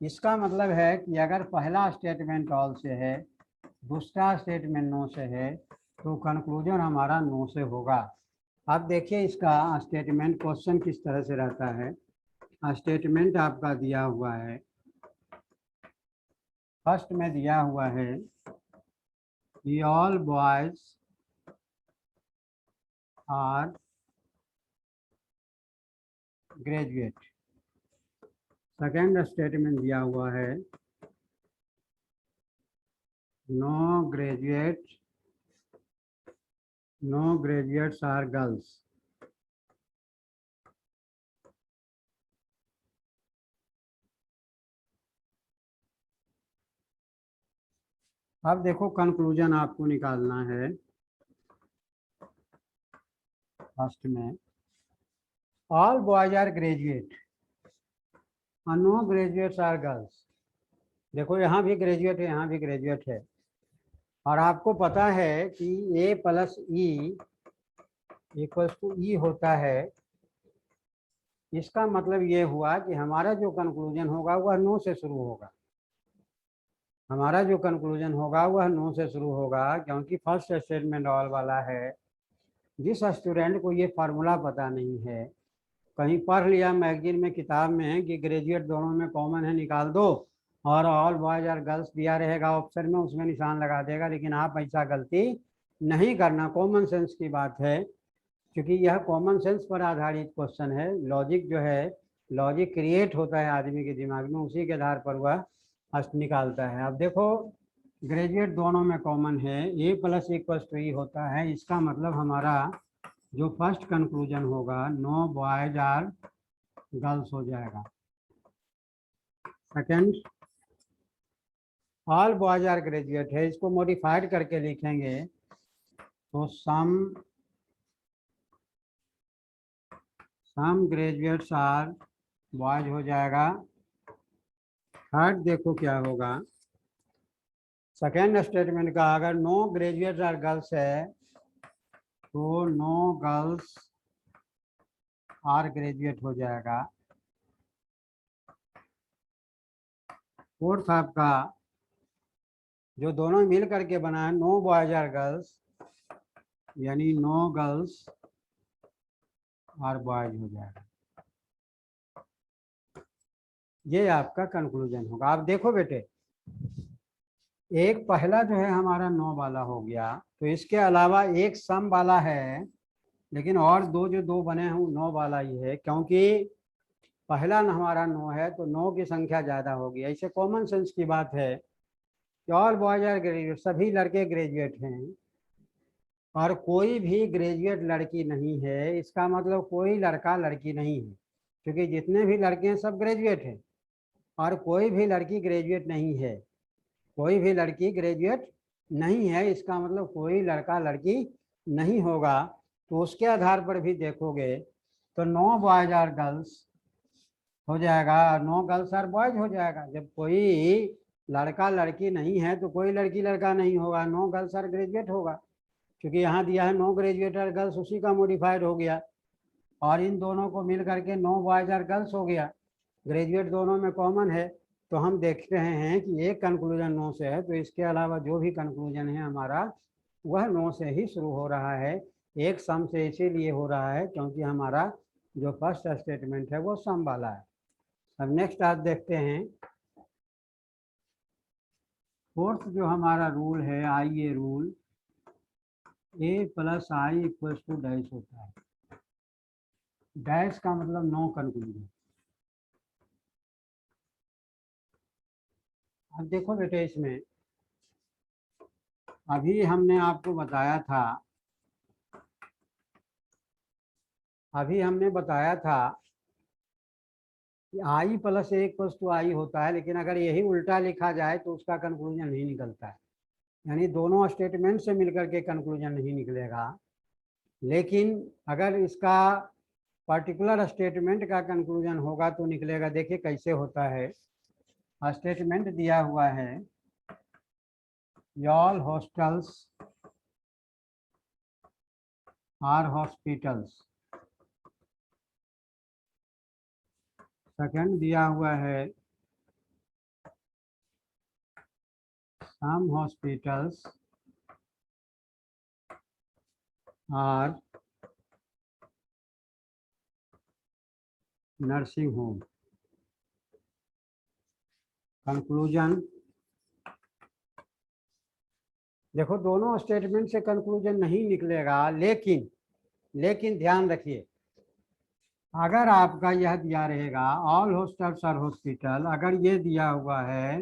इसका मतलब है कि अगर पहला स्टेटमेंट ऑल से है, दूसरा स्टेटमेंट नो से है, तो कंक्लूजन हमारा नो से होगा। अब देखिए इसका स्टेटमेंट क्वेश्चन किस तरह से रहता है। स्टेटमेंट आपका दिया हुआ है, फर्स्ट में दिया हुआ है कि all boys are graduate. Second statement दिया हुआ है नो ग्रेजुएट्स आर गर्ल्स। अब देखो कंक्लूजन आपको निकालना है। फर्स्ट में ऑल बॉयज आर ग्रेजुएट और नो ग्रेजुएट्स आर गर्ल्स। देखो यहाँ भी ग्रेजुएट है, यहाँ भी ग्रेजुएट है, और आपको पता है कि ए plus E equals to E होता है। इसका मतलब ये हुआ कि हमारा जो कंक्लूजन होगा वह नो से शुरू होगा। हमारा जो कंक्लूजन होगा वह नो से शुरू होगा, क्योंकि फर्स्ट स्टेटमेंट ऑल वाला है। जिस स्टूडेंट को ये फार्मूला पता नहीं है, कहीं पढ़ लिया मैगजीन में, किताब में कि ग्रेजुएट दोनों में कॉमन है, निकाल दो, और ऑल बॉयज और गर्ल्स दिया रहेगा ऑप्शन में, उसमें निशान लगा देगा। लेकिन आप ऐसा गलती नहीं करना, कॉमन सेंस की बात है, क्योंकि यह कॉमन सेंस पर आधारित क्वेश्चन है। लॉजिक जो है, लॉजिक क्रिएट होता है आदमी के दिमाग में, उसी के आधार पर वह निकालता है। अब देखो ग्रेजुएट दोनों में कॉमन है, A plus equals to E होता है। इसका मतलब हमारा जो फर्स्ट कंक्लूजन होगा नो बॉयज आर गर्ल्स हो जाएगा। Second, all boys are graduate है, इसको मॉडिफाइड करके लिखेंगे तो सम ग्रेजुएट्स आर बॉयज हो जाएगा। थर्ड देखो क्या होगा, सेकेंड स्टेटमेंट का अगर नो ग्रेजुएट्स आर गर्ल्स है तो नो गर्ल्स आर ग्रेजुएट हो जाएगा। फोर्थ आपका जो दोनों मिल करके बना है नो बॉयज आर गर्ल्स, यानी नो गर्ल्स आर बॉयज हो जाएगा। ये आपका कंक्लूजन होगा। आप देखो बेटे, एक पहला जो है हमारा नो वाला हो गया, तो इसके अलावा एक सम वाला है, लेकिन और दो बने हैं वो नो वाला ही है, क्योंकि पहला हमारा नो है तो नो की संख्या ज़्यादा होगी। ऐसे कॉमन सेंस की बात है कि ऑल बॉयज आर ग्रेजुएट, सभी लड़के ग्रेजुएट हैं, और कोई भी ग्रेजुएट लड़की नहीं है। इसका मतलब कोई लड़का लड़की नहीं है, क्योंकि जितने भी लड़के हैं सब ग्रेजुएट हैं, और कोई भी लड़की ग्रेजुएट नहीं है। कोई भी लड़की ग्रेजुएट नहीं है, इसका मतलब कोई लड़का लड़की नहीं होगा। तो उसके आधार पर भी देखोगे तो नो बॉयज आर गर्ल्स हो जाएगा, नो गर्ल्स आर बॉयज हो जाएगा। जब कोई लड़का लड़की नहीं है तो कोई लड़की लड़का नहीं होगा, नो गर्ल्स आर ग्रेजुएट होगा, क्योंकि यहाँ दिया है नो ग्रेजुएट आर गर्ल्स, उसी का मॉडिफाइड हो गया, और इन दोनों को मिल करके नो बॉयज आर गर्ल्स हो गया। ग्रेजुएट दोनों में कॉमन है, तो हम देख रहे हैं कि एक कंक्लूजन नो से है, तो इसके अलावा जो भी कंक्लूजन है हमारा वह नो से ही शुरू हो रहा है। एक सम से इसीलिए हो रहा है क्योंकि हमारा जो फर्स्ट स्टेटमेंट है वो सम वाला है। अब नेक्स्ट आज देखते हैं फोर्थ जो हमारा रूल है, I A rule, A plus I equals to dash होता है। डैश का मतलब नो कंक्लूजन। अब देखो बेटे, इसमें अभी हमने आपको बताया था, कि आई प्लस ए इक्वल्स टू आई होता है, लेकिन अगर यही उल्टा लिखा जाए तो उसका कंक्लूजन नहीं निकलता है, यानी दोनों स्टेटमेंट से मिलकर के कंक्लूजन नहीं निकलेगा। लेकिन अगर इसका पर्टिकुलर स्टेटमेंट का कंक्लूजन होगा तो निकलेगा। देखिए कैसे होता है, स्टेटमेंट दिया हुआ है all hostels are hospitals. Second दिया हुआ है some hospitals are nursing home. Conclusion देखो, दोनों स्टेटमेंट से कंक्लूजन नहीं निकलेगा, लेकिन ध्यान रखिए, अगर आपका यह दिया रहेगा ऑल हॉस्टल्स आर हॉस्पिटल, अगर ये दिया हुआ है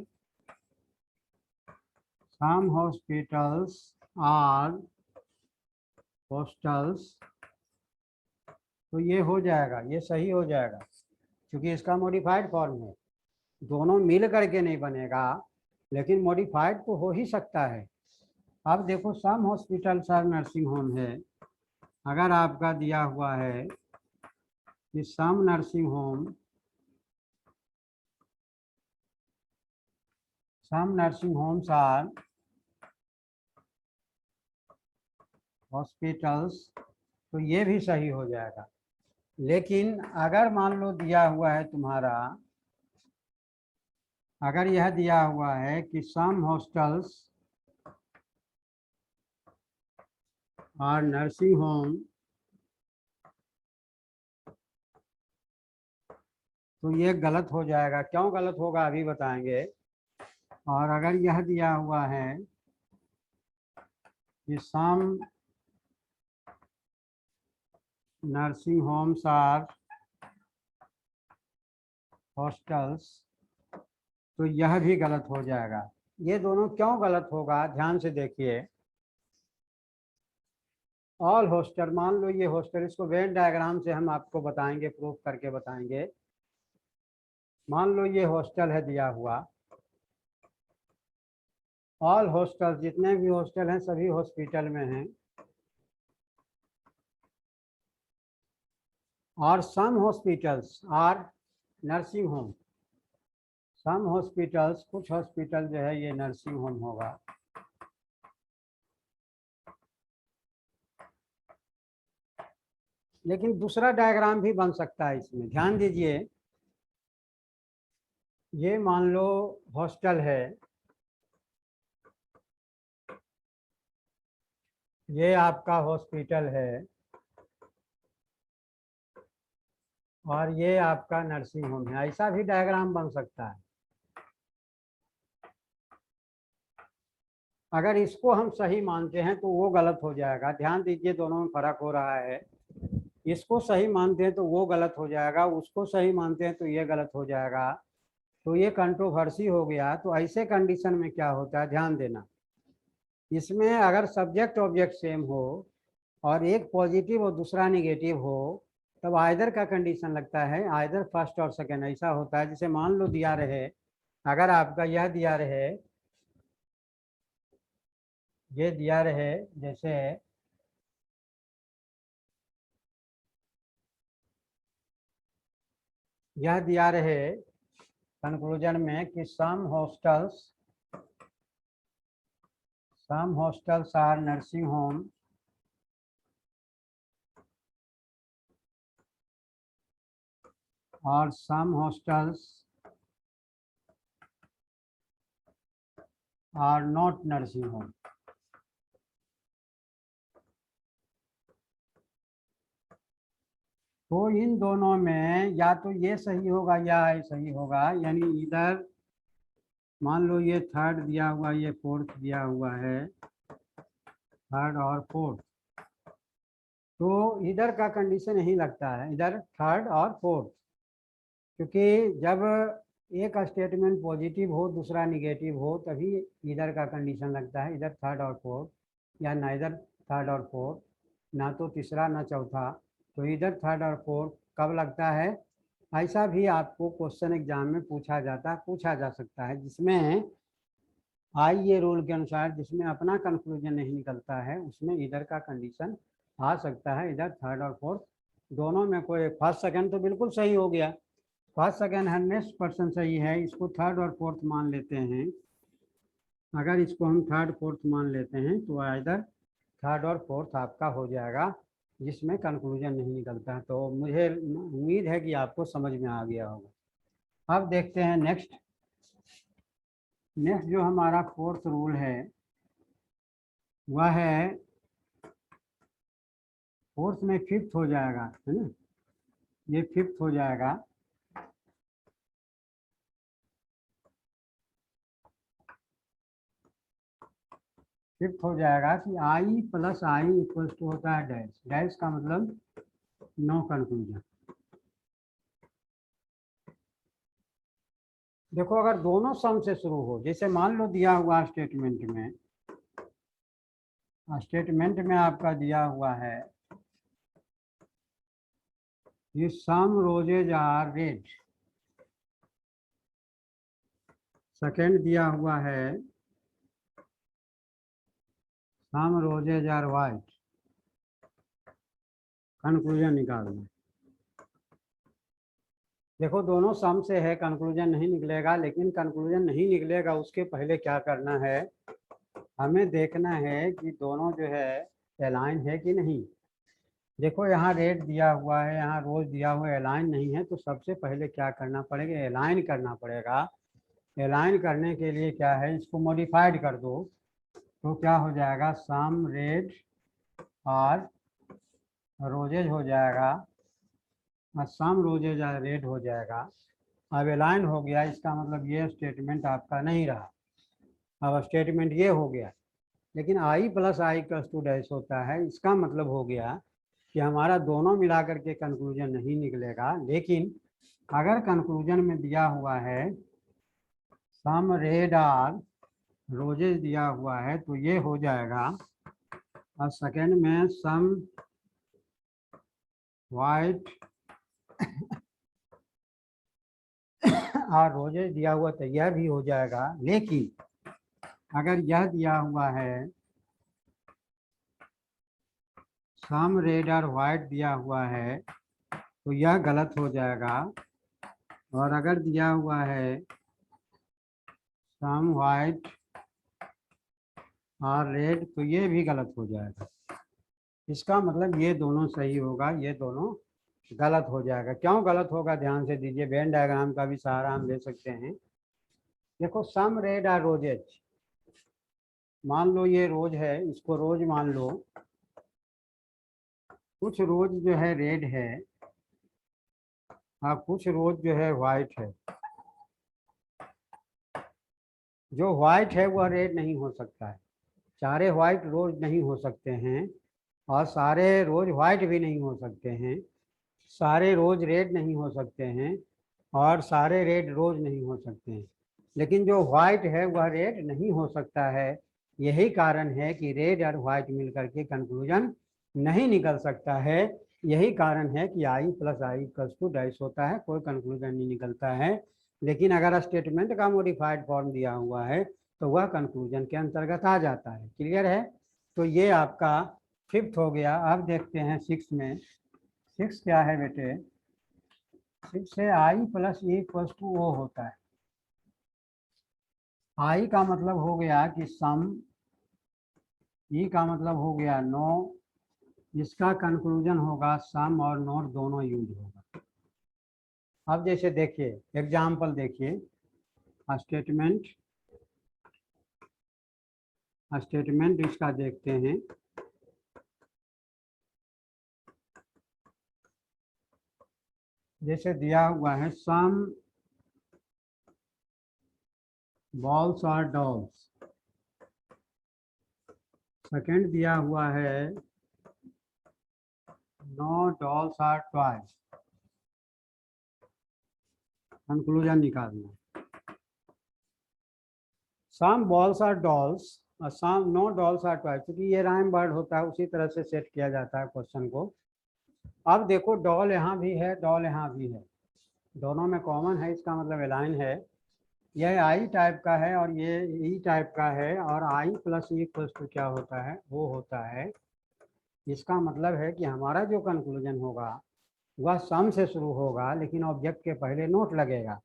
सम हॉस्पिटल्स आर हॉस्टल्स, तो ये हो जाएगा, ये सही हो जाएगा, क्योंकि इसका मॉडिफाइड फॉर्म है। दोनों मिल करके नहीं बनेगा, लेकिन मॉडिफाइड तो हो ही सकता है। अब देखो some hospitals are nursing home है, अगर आपका दिया हुआ है कि some nursing home some nursing homes are hospitals, तो ये भी सही हो जाएगा। लेकिन अगर मान लो दिया हुआ है तुम्हारा, अगर यह दिया हुआ है कि सम हॉस्टल्स और नर्सिंग होम, तो ये गलत हो जाएगा। क्यों गलत होगा अभी बताएंगे। और अगर यह दिया हुआ है कि some nursing homes are hostels, तो यह भी गलत हो जाएगा। ये दोनों क्यों गलत होगा, ध्यान से देखिए। ऑल हॉस्टल, मान लो ये हॉस्टल, इसको वेन डायग्राम से हम आपको बताएंगे, प्रूफ करके बताएंगे। मान लो ये हॉस्टल है दिया हुआ, ऑल हॉस्टल, जितने भी हॉस्टल हैं सभी हॉस्पिटल में हैं, और some hospitals are nursing home. Some hospitals, कुछ हॉस्पिटल जो है ये नर्सिंग होम होगा। लेकिन दूसरा डायग्राम भी बन सकता है इसमें, ध्यान दीजिए। ये मान लो हॉस्टल है, ये आपका हॉस्पिटल है, और ये आपका नर्सिंग होम है। ऐसा भी डायग्राम बन सकता है। अगर इसको हम सही मानते हैं तो वो गलत हो जाएगा। ध्यान दीजिए, दोनों में फर्क हो रहा है। इसको सही मानते हैं तो वो गलत हो जाएगा, उसको सही मानते हैं तो ये गलत हो जाएगा। तो ये कंट्रोवर्सी हो गया। तो ऐसे कंडीशन में क्या होता है, ध्यान देना। इसमें अगर सब्जेक्ट ऑब्जेक्ट सेम हो और एक पॉजिटिव और दूसरा निगेटिव हो, तब आइदर का कंडीशन लगता है, आइदर फर्स्ट और सेकेंड। ऐसा होता है, जैसे मान लो दिया रहे, अगर आपका यह दिया रहे, ये दिया रहे, जैसे यह दिया रहे कंक्लूजन में कि some hostels are nursing home, और some hostels are not nursing home. तो इन दोनों में या तो ये सही होगा या ये सही होगा, यानी इधर मान लो ये थर्ड दिया हुआ, ये फोर्थ दिया हुआ है, थर्ड और फोर्थ, तो इधर का कंडीशन यही लगता है, इधर थर्ड और फोर्थ। क्योंकि जब एक स्टेटमेंट पॉजिटिव हो दूसरा निगेटिव हो तभी इधर का कंडीशन लगता है, इधर थर्ड और फोर्थ, या ना इधर थर्ड और फोर्थ, ना तो तीसरा ना चौथा। तो इधर थर्ड और फोर्थ कब लगता है। ऐसा भी आपको क्वेश्चन एग्जाम में पूछा जा सकता है, जिसमें ये रूल के अनुसार जिसमें अपना कंक्लूजन नहीं निकलता है उसमें इधर का कंडीशन आ सकता है, इधर थर्ड और फोर्थ दोनों में कोई। फर्स्ट सेकंड तो बिल्कुल सही हो गया, फर्स्ट सेकंड 100% सही है। इसको थर्ड और फोर्थ मान लेते हैं। अगर इसको हम थर्ड फोर्थ मान लेते हैं तो इधर थर्ड और फोर्थ आपका हो जाएगा, जिसमें कंक्लूजन नहीं निकलता है। तो मुझे उम्मीद है कि आपको समझ में आ गया होगा। अब देखते हैं नेक्स्ट जो हमारा फोर्थ रूल है वह है, फोर्थ में फिफ्थ हो जाएगा, है ना, ये फिफ्थ हो जाएगा। फिफ्थ हो जाएगा कि आई प्लस आई इक्वल्स टू होता है डैश। डैश का मतलब नो कंक्लूजन। देखो, अगर दोनों सम से शुरू हो, जैसे मान लो दिया हुआ स्टेटमेंट में आपका दिया हुआ है ये सम रोजेज आर रेड, सेकेंड दिया हुआ है सम रोजेज आर वाइट, कंक्लूजन निकालना। देखो दोनों सम से है, कंक्लूजन नहीं निकलेगा, लेकिन कंक्लूजन नहीं निकलेगा उसके पहले क्या करना है, हमें देखना है कि दोनों जो है अलाइन है कि नहीं। देखो यहाँ रेट दिया हुआ है, यहाँ रोज दिया हुआ है, अलाइन नहीं है, तो सबसे पहले क्या करना पड़ेगा, अलाइन करना पड़ेगा। अलाइन करने के लिए क्या है, इसको मॉडिफाइड कर दो, तो क्या हो जाएगा, सम रेट और रोजेज हो जाएगा, और सम रोजेज और रेट हो जाएगा। अब अलाइन हो गया, इसका मतलब ये स्टेटमेंट आपका नहीं रहा। अब स्टेटमेंट ये हो गया, लेकिन आई plus I plus to dash होता है, इसका मतलब हो गया कि हमारा दोनों मिलाकर के कंक्लूजन नहीं निकलेगा। लेकिन अगर कंक्लूजन में दिया हुआ है सम रेड और रोजेज दिया हुआ है, तो ये हो जाएगा। और सेकेंड में सम वाइट और रोजेज दिया हुआ, तो यह भी हो जाएगा। लेकिन अगर यह दिया हुआ है सम रेड और वाइट दिया हुआ है, तो यह गलत हो जाएगा। और अगर दिया हुआ है सम वाइट और रेड, तो ये भी गलत हो जाएगा। इसका मतलब ये दोनों सही होगा, ये दोनों गलत हो जाएगा। क्यों गलत होगा, ध्यान से दीजिए, वेन डायग्राम का भी सहारा हम ले सकते हैं। देखो सम रेड और रोजेज, मान लो ये रोज है, इसको रोज मान लो, कुछ रोज जो है रेड है और कुछ रोज जो है वाइट है। जो व्हाइट है वह रेड नहीं हो सकता है, सारे व्हाइट रोज नहीं हो सकते हैं, और सारे रोज व्हाइट भी नहीं हो सकते हैं, सारे रोज रेड नहीं हो सकते हैं, और सारे रेड रोज नहीं हो सकते हैं। लेकिन जो व्हाइट है वह रेड नहीं हो सकता है। यही कारण है कि रेड और व्हाइट मिलकर के कंक्लूजन नहीं निकल सकता है। यही कारण है कि आई plus I plus to dash होता है, कोई कंक्लूजन नहीं निकलता है। लेकिन अगर स्टेटमेंट का मॉडिफाइड फॉर्म दिया हुआ है, तो वह कंक्लूजन के अंतर्गत आ जाता है। क्लियर है। तो ये आपका फिफ्थ हो गया। अब देखते हैं सिक्स में। सिक्स क्या है बेटे, सिक्स से I plus E plus to O होता है। आई का मतलब हो गया कि सम, ई का मतलब हो गया नो, इसका कंक्लूजन होगा सम और नोट दोनों यूज होगा। अब जैसे देखिए एग्जाम्पल देखिए, स्टेटमेंट स्टेटमेंट इसका देखते हैं। जैसे दिया हुआ है सम बॉल्स और डॉल्स, सेकेंड दिया हुआ है no dolls are toys. Conclusion निकालना, सम बॉल्स आर डॉल्स और some no dolls are toys, क्योंकि ये राइम वर्ड होता है, उसी तरह से सेट किया जाता है क्वेश्चन को। अब देखो डॉल यहाँ भी है, डॉल यहाँ भी है, दोनों में कॉमन है, इसका मतलब अलाइन है। यह आई टाइप का है और ये ई टाइप का है, और आई प्लस ई प्लस टू क्या होता है, वो होता है। इसका मतलब है कि हमारा जो कंक्लूजन होगा वह सम से शुरू होगा, लेकिन ऑब्जेक्ट के पहले नोट लगेगा।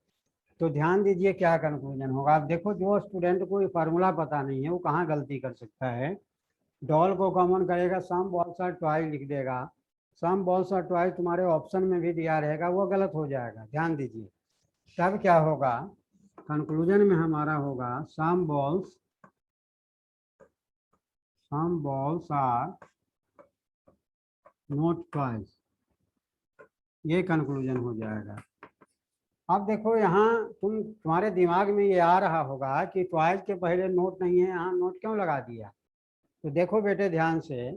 तो ध्यान दीजिए क्या कंक्लूजन होगा। अब देखो जो स्टूडेंट को फार्मूला पता नहीं है वो कहाँ गलती कर सकता है, डॉल को कॉमन करेगा, सम बॉल्स आर ट्वाइस लिख देगा। सम बॉल्स आर ट्वाइस तुम्हारे ऑप्शन में भी दिया रहेगा, वो गलत हो जाएगा, ध्यान दीजिए। तब क्या होगा, कंक्लूजन में हमारा होगा सम बॉल्स आर नॉट ट्वाइस, ये कंक्लूजन हो जाएगा। अब देखो यहाँ तुम्हारे दिमाग में ये आ रहा होगा कि ट्वाइस के पहले नोट नहीं है, यहाँ नोट क्यों लगा दिया। तो देखो बेटे ध्यान से,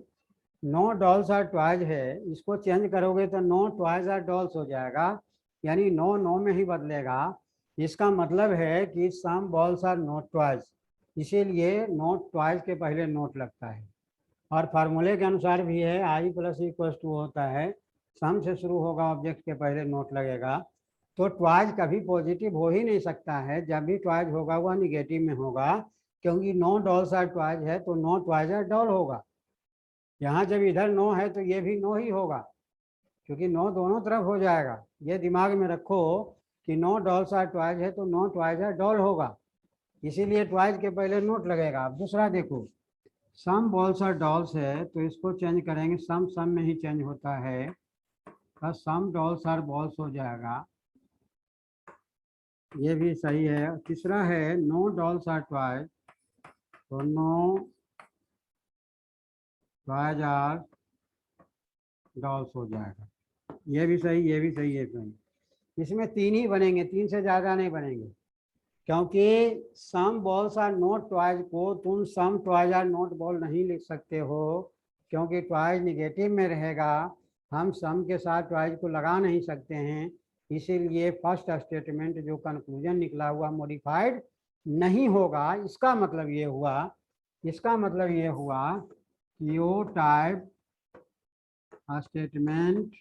नो डॉल्स आर ट्वाइज है, इसको चेंज करोगे तो नो ट्वाइज आर डॉल्स हो जाएगा, यानी नो नो में ही बदलेगा। इसका मतलब है कि सम बॉल्स आर नोट ट्वाइज, इसीलिए नोट ट्वाइज के पहले नोट लगता है। और फार्मूले के अनुसार भी है, आई प्लस इक्वल्स टू होता है, सम से शुरू होगा, ऑब्जेक्ट के पहले नोट लगेगा। तो ट्वाइज कभी पॉजिटिव हो ही नहीं सकता है, जब भी ट्वाइज होगा वह निगेटिव में होगा, क्योंकि नो डॉल्स आर ट्वाइज है तो नो ट्वाइज आर डॉल होगा। यहाँ जब इधर नो है तो ये भी नो ही होगा। क्योंकि 9 दोनों तरफ हो जाएगा। ये दिमाग में रखो कि 9 डॉल्स आर ट्वाइज है तो 9 ट्वाइज आर डॉल होगा, इसीलिए ट्वाइज के पहले नोट लगेगा। अब दूसरा देखो, सम बॉल्स आर डॉल्स है तो इसको चेंज करेंगे, सम सम में ही चेंज होता है, तो सम डॉल्स आर बॉल्स हो जाएगा, ये भी सही है। तीसरा है नो डॉल्स आर ट्वाइज, तो नो ट्वाइज आर डॉल्स हो जाएगा, ये भी सही, ये भी सही, ये सही। इसमें 3 ही बनेंगे, 3 से ज़्यादा नहीं बनेंगे, क्योंकि सम बॉल्स आर नॉट ट्वाइज को तुम सम ट्वाइज आर नॉट बॉल नहीं लिख सकते हो, क्योंकि ट्वाइज निगेटिव में रहेगा, हम सम के साथ ट्वाइज को लगा नहीं सकते हैं। इसीलिए फर्स्ट स्टेटमेंट जो कंक्लूजन निकला हुआ मॉडिफाइड नहीं होगा। इसका मतलब ये हुआ, इसका मतलब ये हुआ कि यो type statement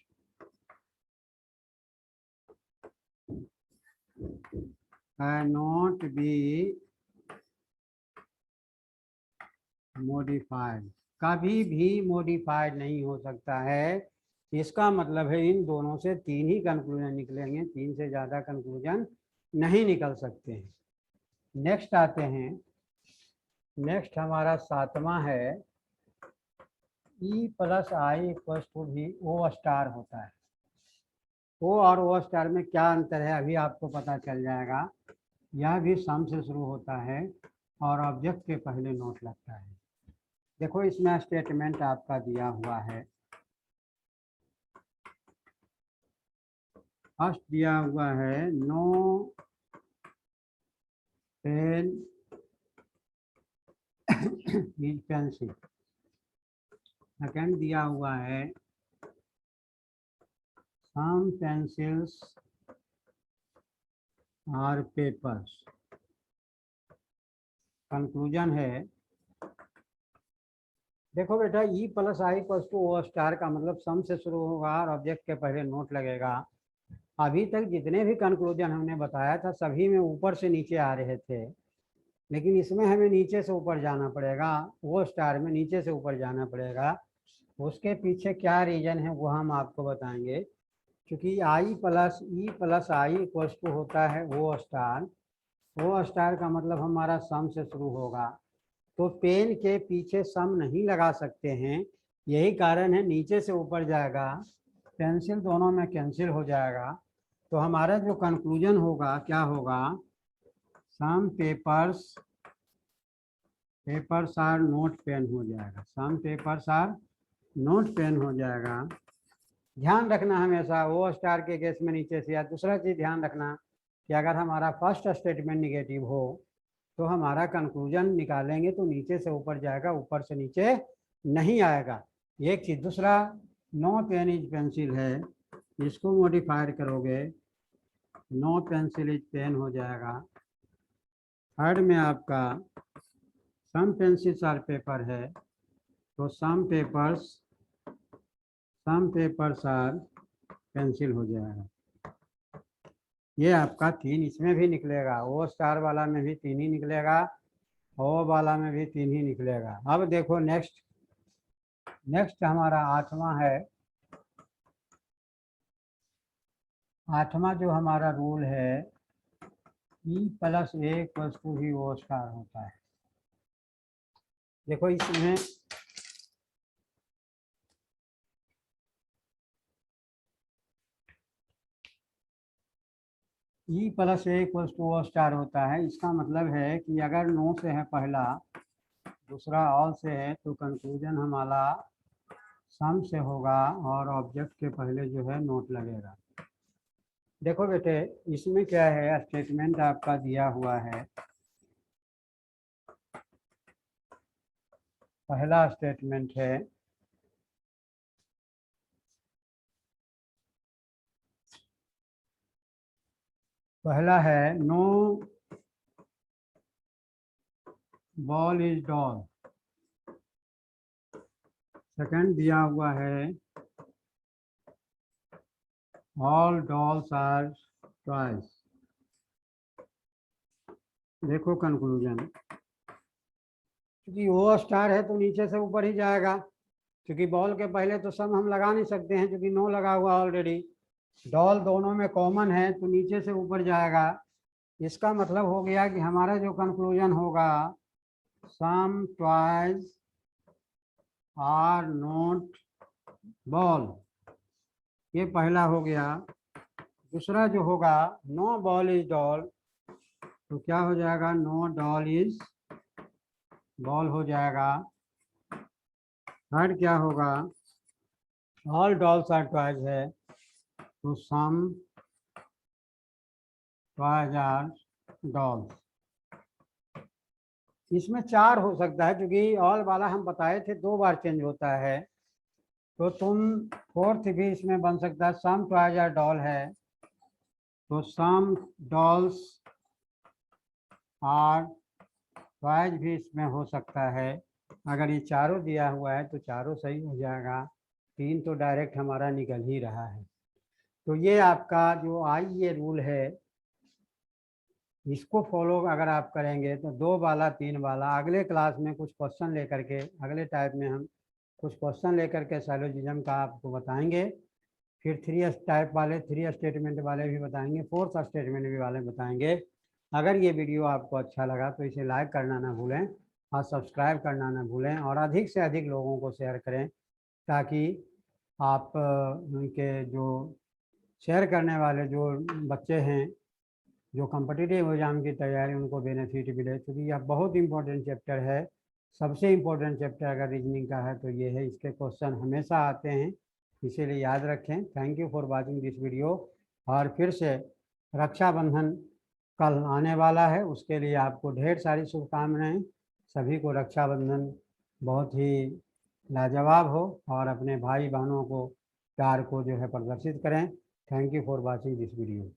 cannot be modified, कभी भी मॉडिफाइड नहीं हो सकता है। इसका मतलब है इन दोनों से 3 ही कंक्लूजन निकलेंगे, 3 से ज़्यादा कंक्लूजन नहीं निकल सकते हैं। नेक्स्ट आते हैं, नेक्स्ट हमारा 7वां है, E plus I equals to भी ओ स्टार होता है। ओ और ओ स्टार में क्या अंतर है अभी आपको पता चल जाएगा। यह भी सम से शुरू होता है और ऑब्जेक्ट के पहले नोट लगता है। देखो इसमें स्टेटमेंट आपका दिया हुआ है, फर्स्ट दिया हुआ है no pen is pencil, second दिया हुआ है some pencils are papers. Conclusion है, देखो बेटा E plus I plus to O star का मतलब सम से शुरू होगा और ऑब्जेक्ट के पहले नोट लगेगा। अभी तक जितने भी कंक्लूजन हमने बताया था सभी में ऊपर से नीचे आ रहे थे, लेकिन इसमें हमें नीचे से ऊपर जाना पड़ेगा, वो स्टार में नीचे से ऊपर जाना पड़ेगा। उसके पीछे क्या रीजन है वो हम आपको बताएंगे। क्योंकि I plus E plus I equals to होता है वो स्टार का मतलब हमारा सम से शुरू होगा, तो पेन के पीछे सम नहीं लगा सकते हैं, यही कारण है नीचे से ऊपर जाएगा, पेंसिल दोनों में कैंसिल हो जाएगा। तो हमारा जो कंक्लूजन होगा क्या होगा, some papers are not pen हो जाएगा, some papers are not pen हो जाएगा। ध्यान रखना हमेशा वो स्टार के केस में नीचे से, या दूसरा चीज ध्यान रखना कि अगर हमारा फर्स्ट स्टेटमेंट निगेटिव हो तो हमारा कंक्लूजन निकालेंगे तो नीचे से ऊपर जाएगा, ऊपर से नीचे नहीं आएगा। एक चीज, दूसरा नो पेन इज पेंसिल है, इसको मॉडिफाइड करोगे नो पेंसिल इज पेन हो जाएगा। थर्ड में आपका सम पेंसिल्स आर पेपर है, तो सम पेपर्स आर पेंसिल हो जाएगा। ये आपका 3 इसमें भी निकलेगा, ओ स्टार वाला में भी 3 ही निकलेगा, ओ वाला में भी 3 ही निकलेगा। अब देखो नेक्स्ट हमारा 8वां है। 8वां जो हमारा रूल है, E plus A equals to ही ओ स्टार होता है। देखो इसमें E plus A equals to O star होता है, इसका मतलब है कि अगर नो से है पहला, दूसरा ऑल से है, तो कंक्लूजन हमारा सम से होगा और ऑब्जेक्ट के पहले जो है नोट लगेगा। देखो बेटे इसमें क्या है, स्टेटमेंट आपका दिया हुआ है, पहला स्टेटमेंट है no ball is doll. Second दिया हुआ है ऑल डॉल्स आर टॉयज। देखो कंक्लूजन, क्योंकि ओ स्टार है तो नीचे से ऊपर ही जाएगा, क्योंकि बॉल के पहले तो सम हम लगा नहीं सकते हैं, क्योंकि नो लगा हुआ ऑलरेडी। डॉल दोनों में कॉमन है तो नीचे से ऊपर जाएगा। इसका मतलब हो गया कि हमारा जो कंक्लूजन होगा, some toys are not ball, ये पहला हो गया। दूसरा जो होगा, नो बॉल इज डॉल, तो क्या हो जाएगा, नो डॉल इज बॉल हो जाएगा। थर्ड क्या होगा, ऑल डॉल्स आर टॉयज है, तो सम टॉयज आर डॉल्स। इसमें 4 हो सकता है, क्योंकि ऑल वाला हम बताए थे 2 बार चेंज होता है, तो तुम फोर्थ भी इसमें बन सकता है, सम टॉयज आर डॉल है, तो सम डॉल्स आर टॉयज भी इसमें हो सकता है। अगर ये चारों दिया हुआ है तो चारों सही हो जाएगा। 3 तो डायरेक्ट हमारा निकल ही रहा है। तो ये आपका जो ये रूल है, इसको फॉलो अगर आप करेंगे तो 2 वाला 3 वाला, अगले क्लास में कुछ क्वेश्चन लेकर के, अगले टाइप में हम कुछ क्वेश्चन लेकर के साइलोजिज्म का आपको बताएंगे। फिर 3 टाइप वाले, 3 स्टेटमेंट वाले भी बताएंगे, 4th स्टेटमेंट भी वाले बताएंगे। अगर ये वीडियो आपको अच्छा लगा तो इसे लाइक करना ना भूलें और सब्सक्राइब करना ना भूलें, और अधिक से अधिक लोगों को शेयर करें, ताकि आप उनके जो शेयर करने वाले जो बच्चे हैं जो कॉम्पिटिटिव एग्जाम की तैयारी, उनको बेनिफिट मिले, क्योंकि यह बहुत इंपॉर्टेंट चैप्टर है। सबसे इम्पोर्टेंट चैप्टर अगर रीजनिंग का है तो ये है, इसके क्वेश्चन हमेशा आते हैं, इसीलिए याद रखें। Thank you for watching this video. और फिर से रक्षाबंधन कल आने वाला है, उसके लिए आपको ढेर सारी शुभकामनाएं। सभी को रक्षाबंधन बहुत ही लाजवाब हो, और अपने भाई बहनों को प्यार को जो है प्रदर्शित करें। Thank you for watching this video.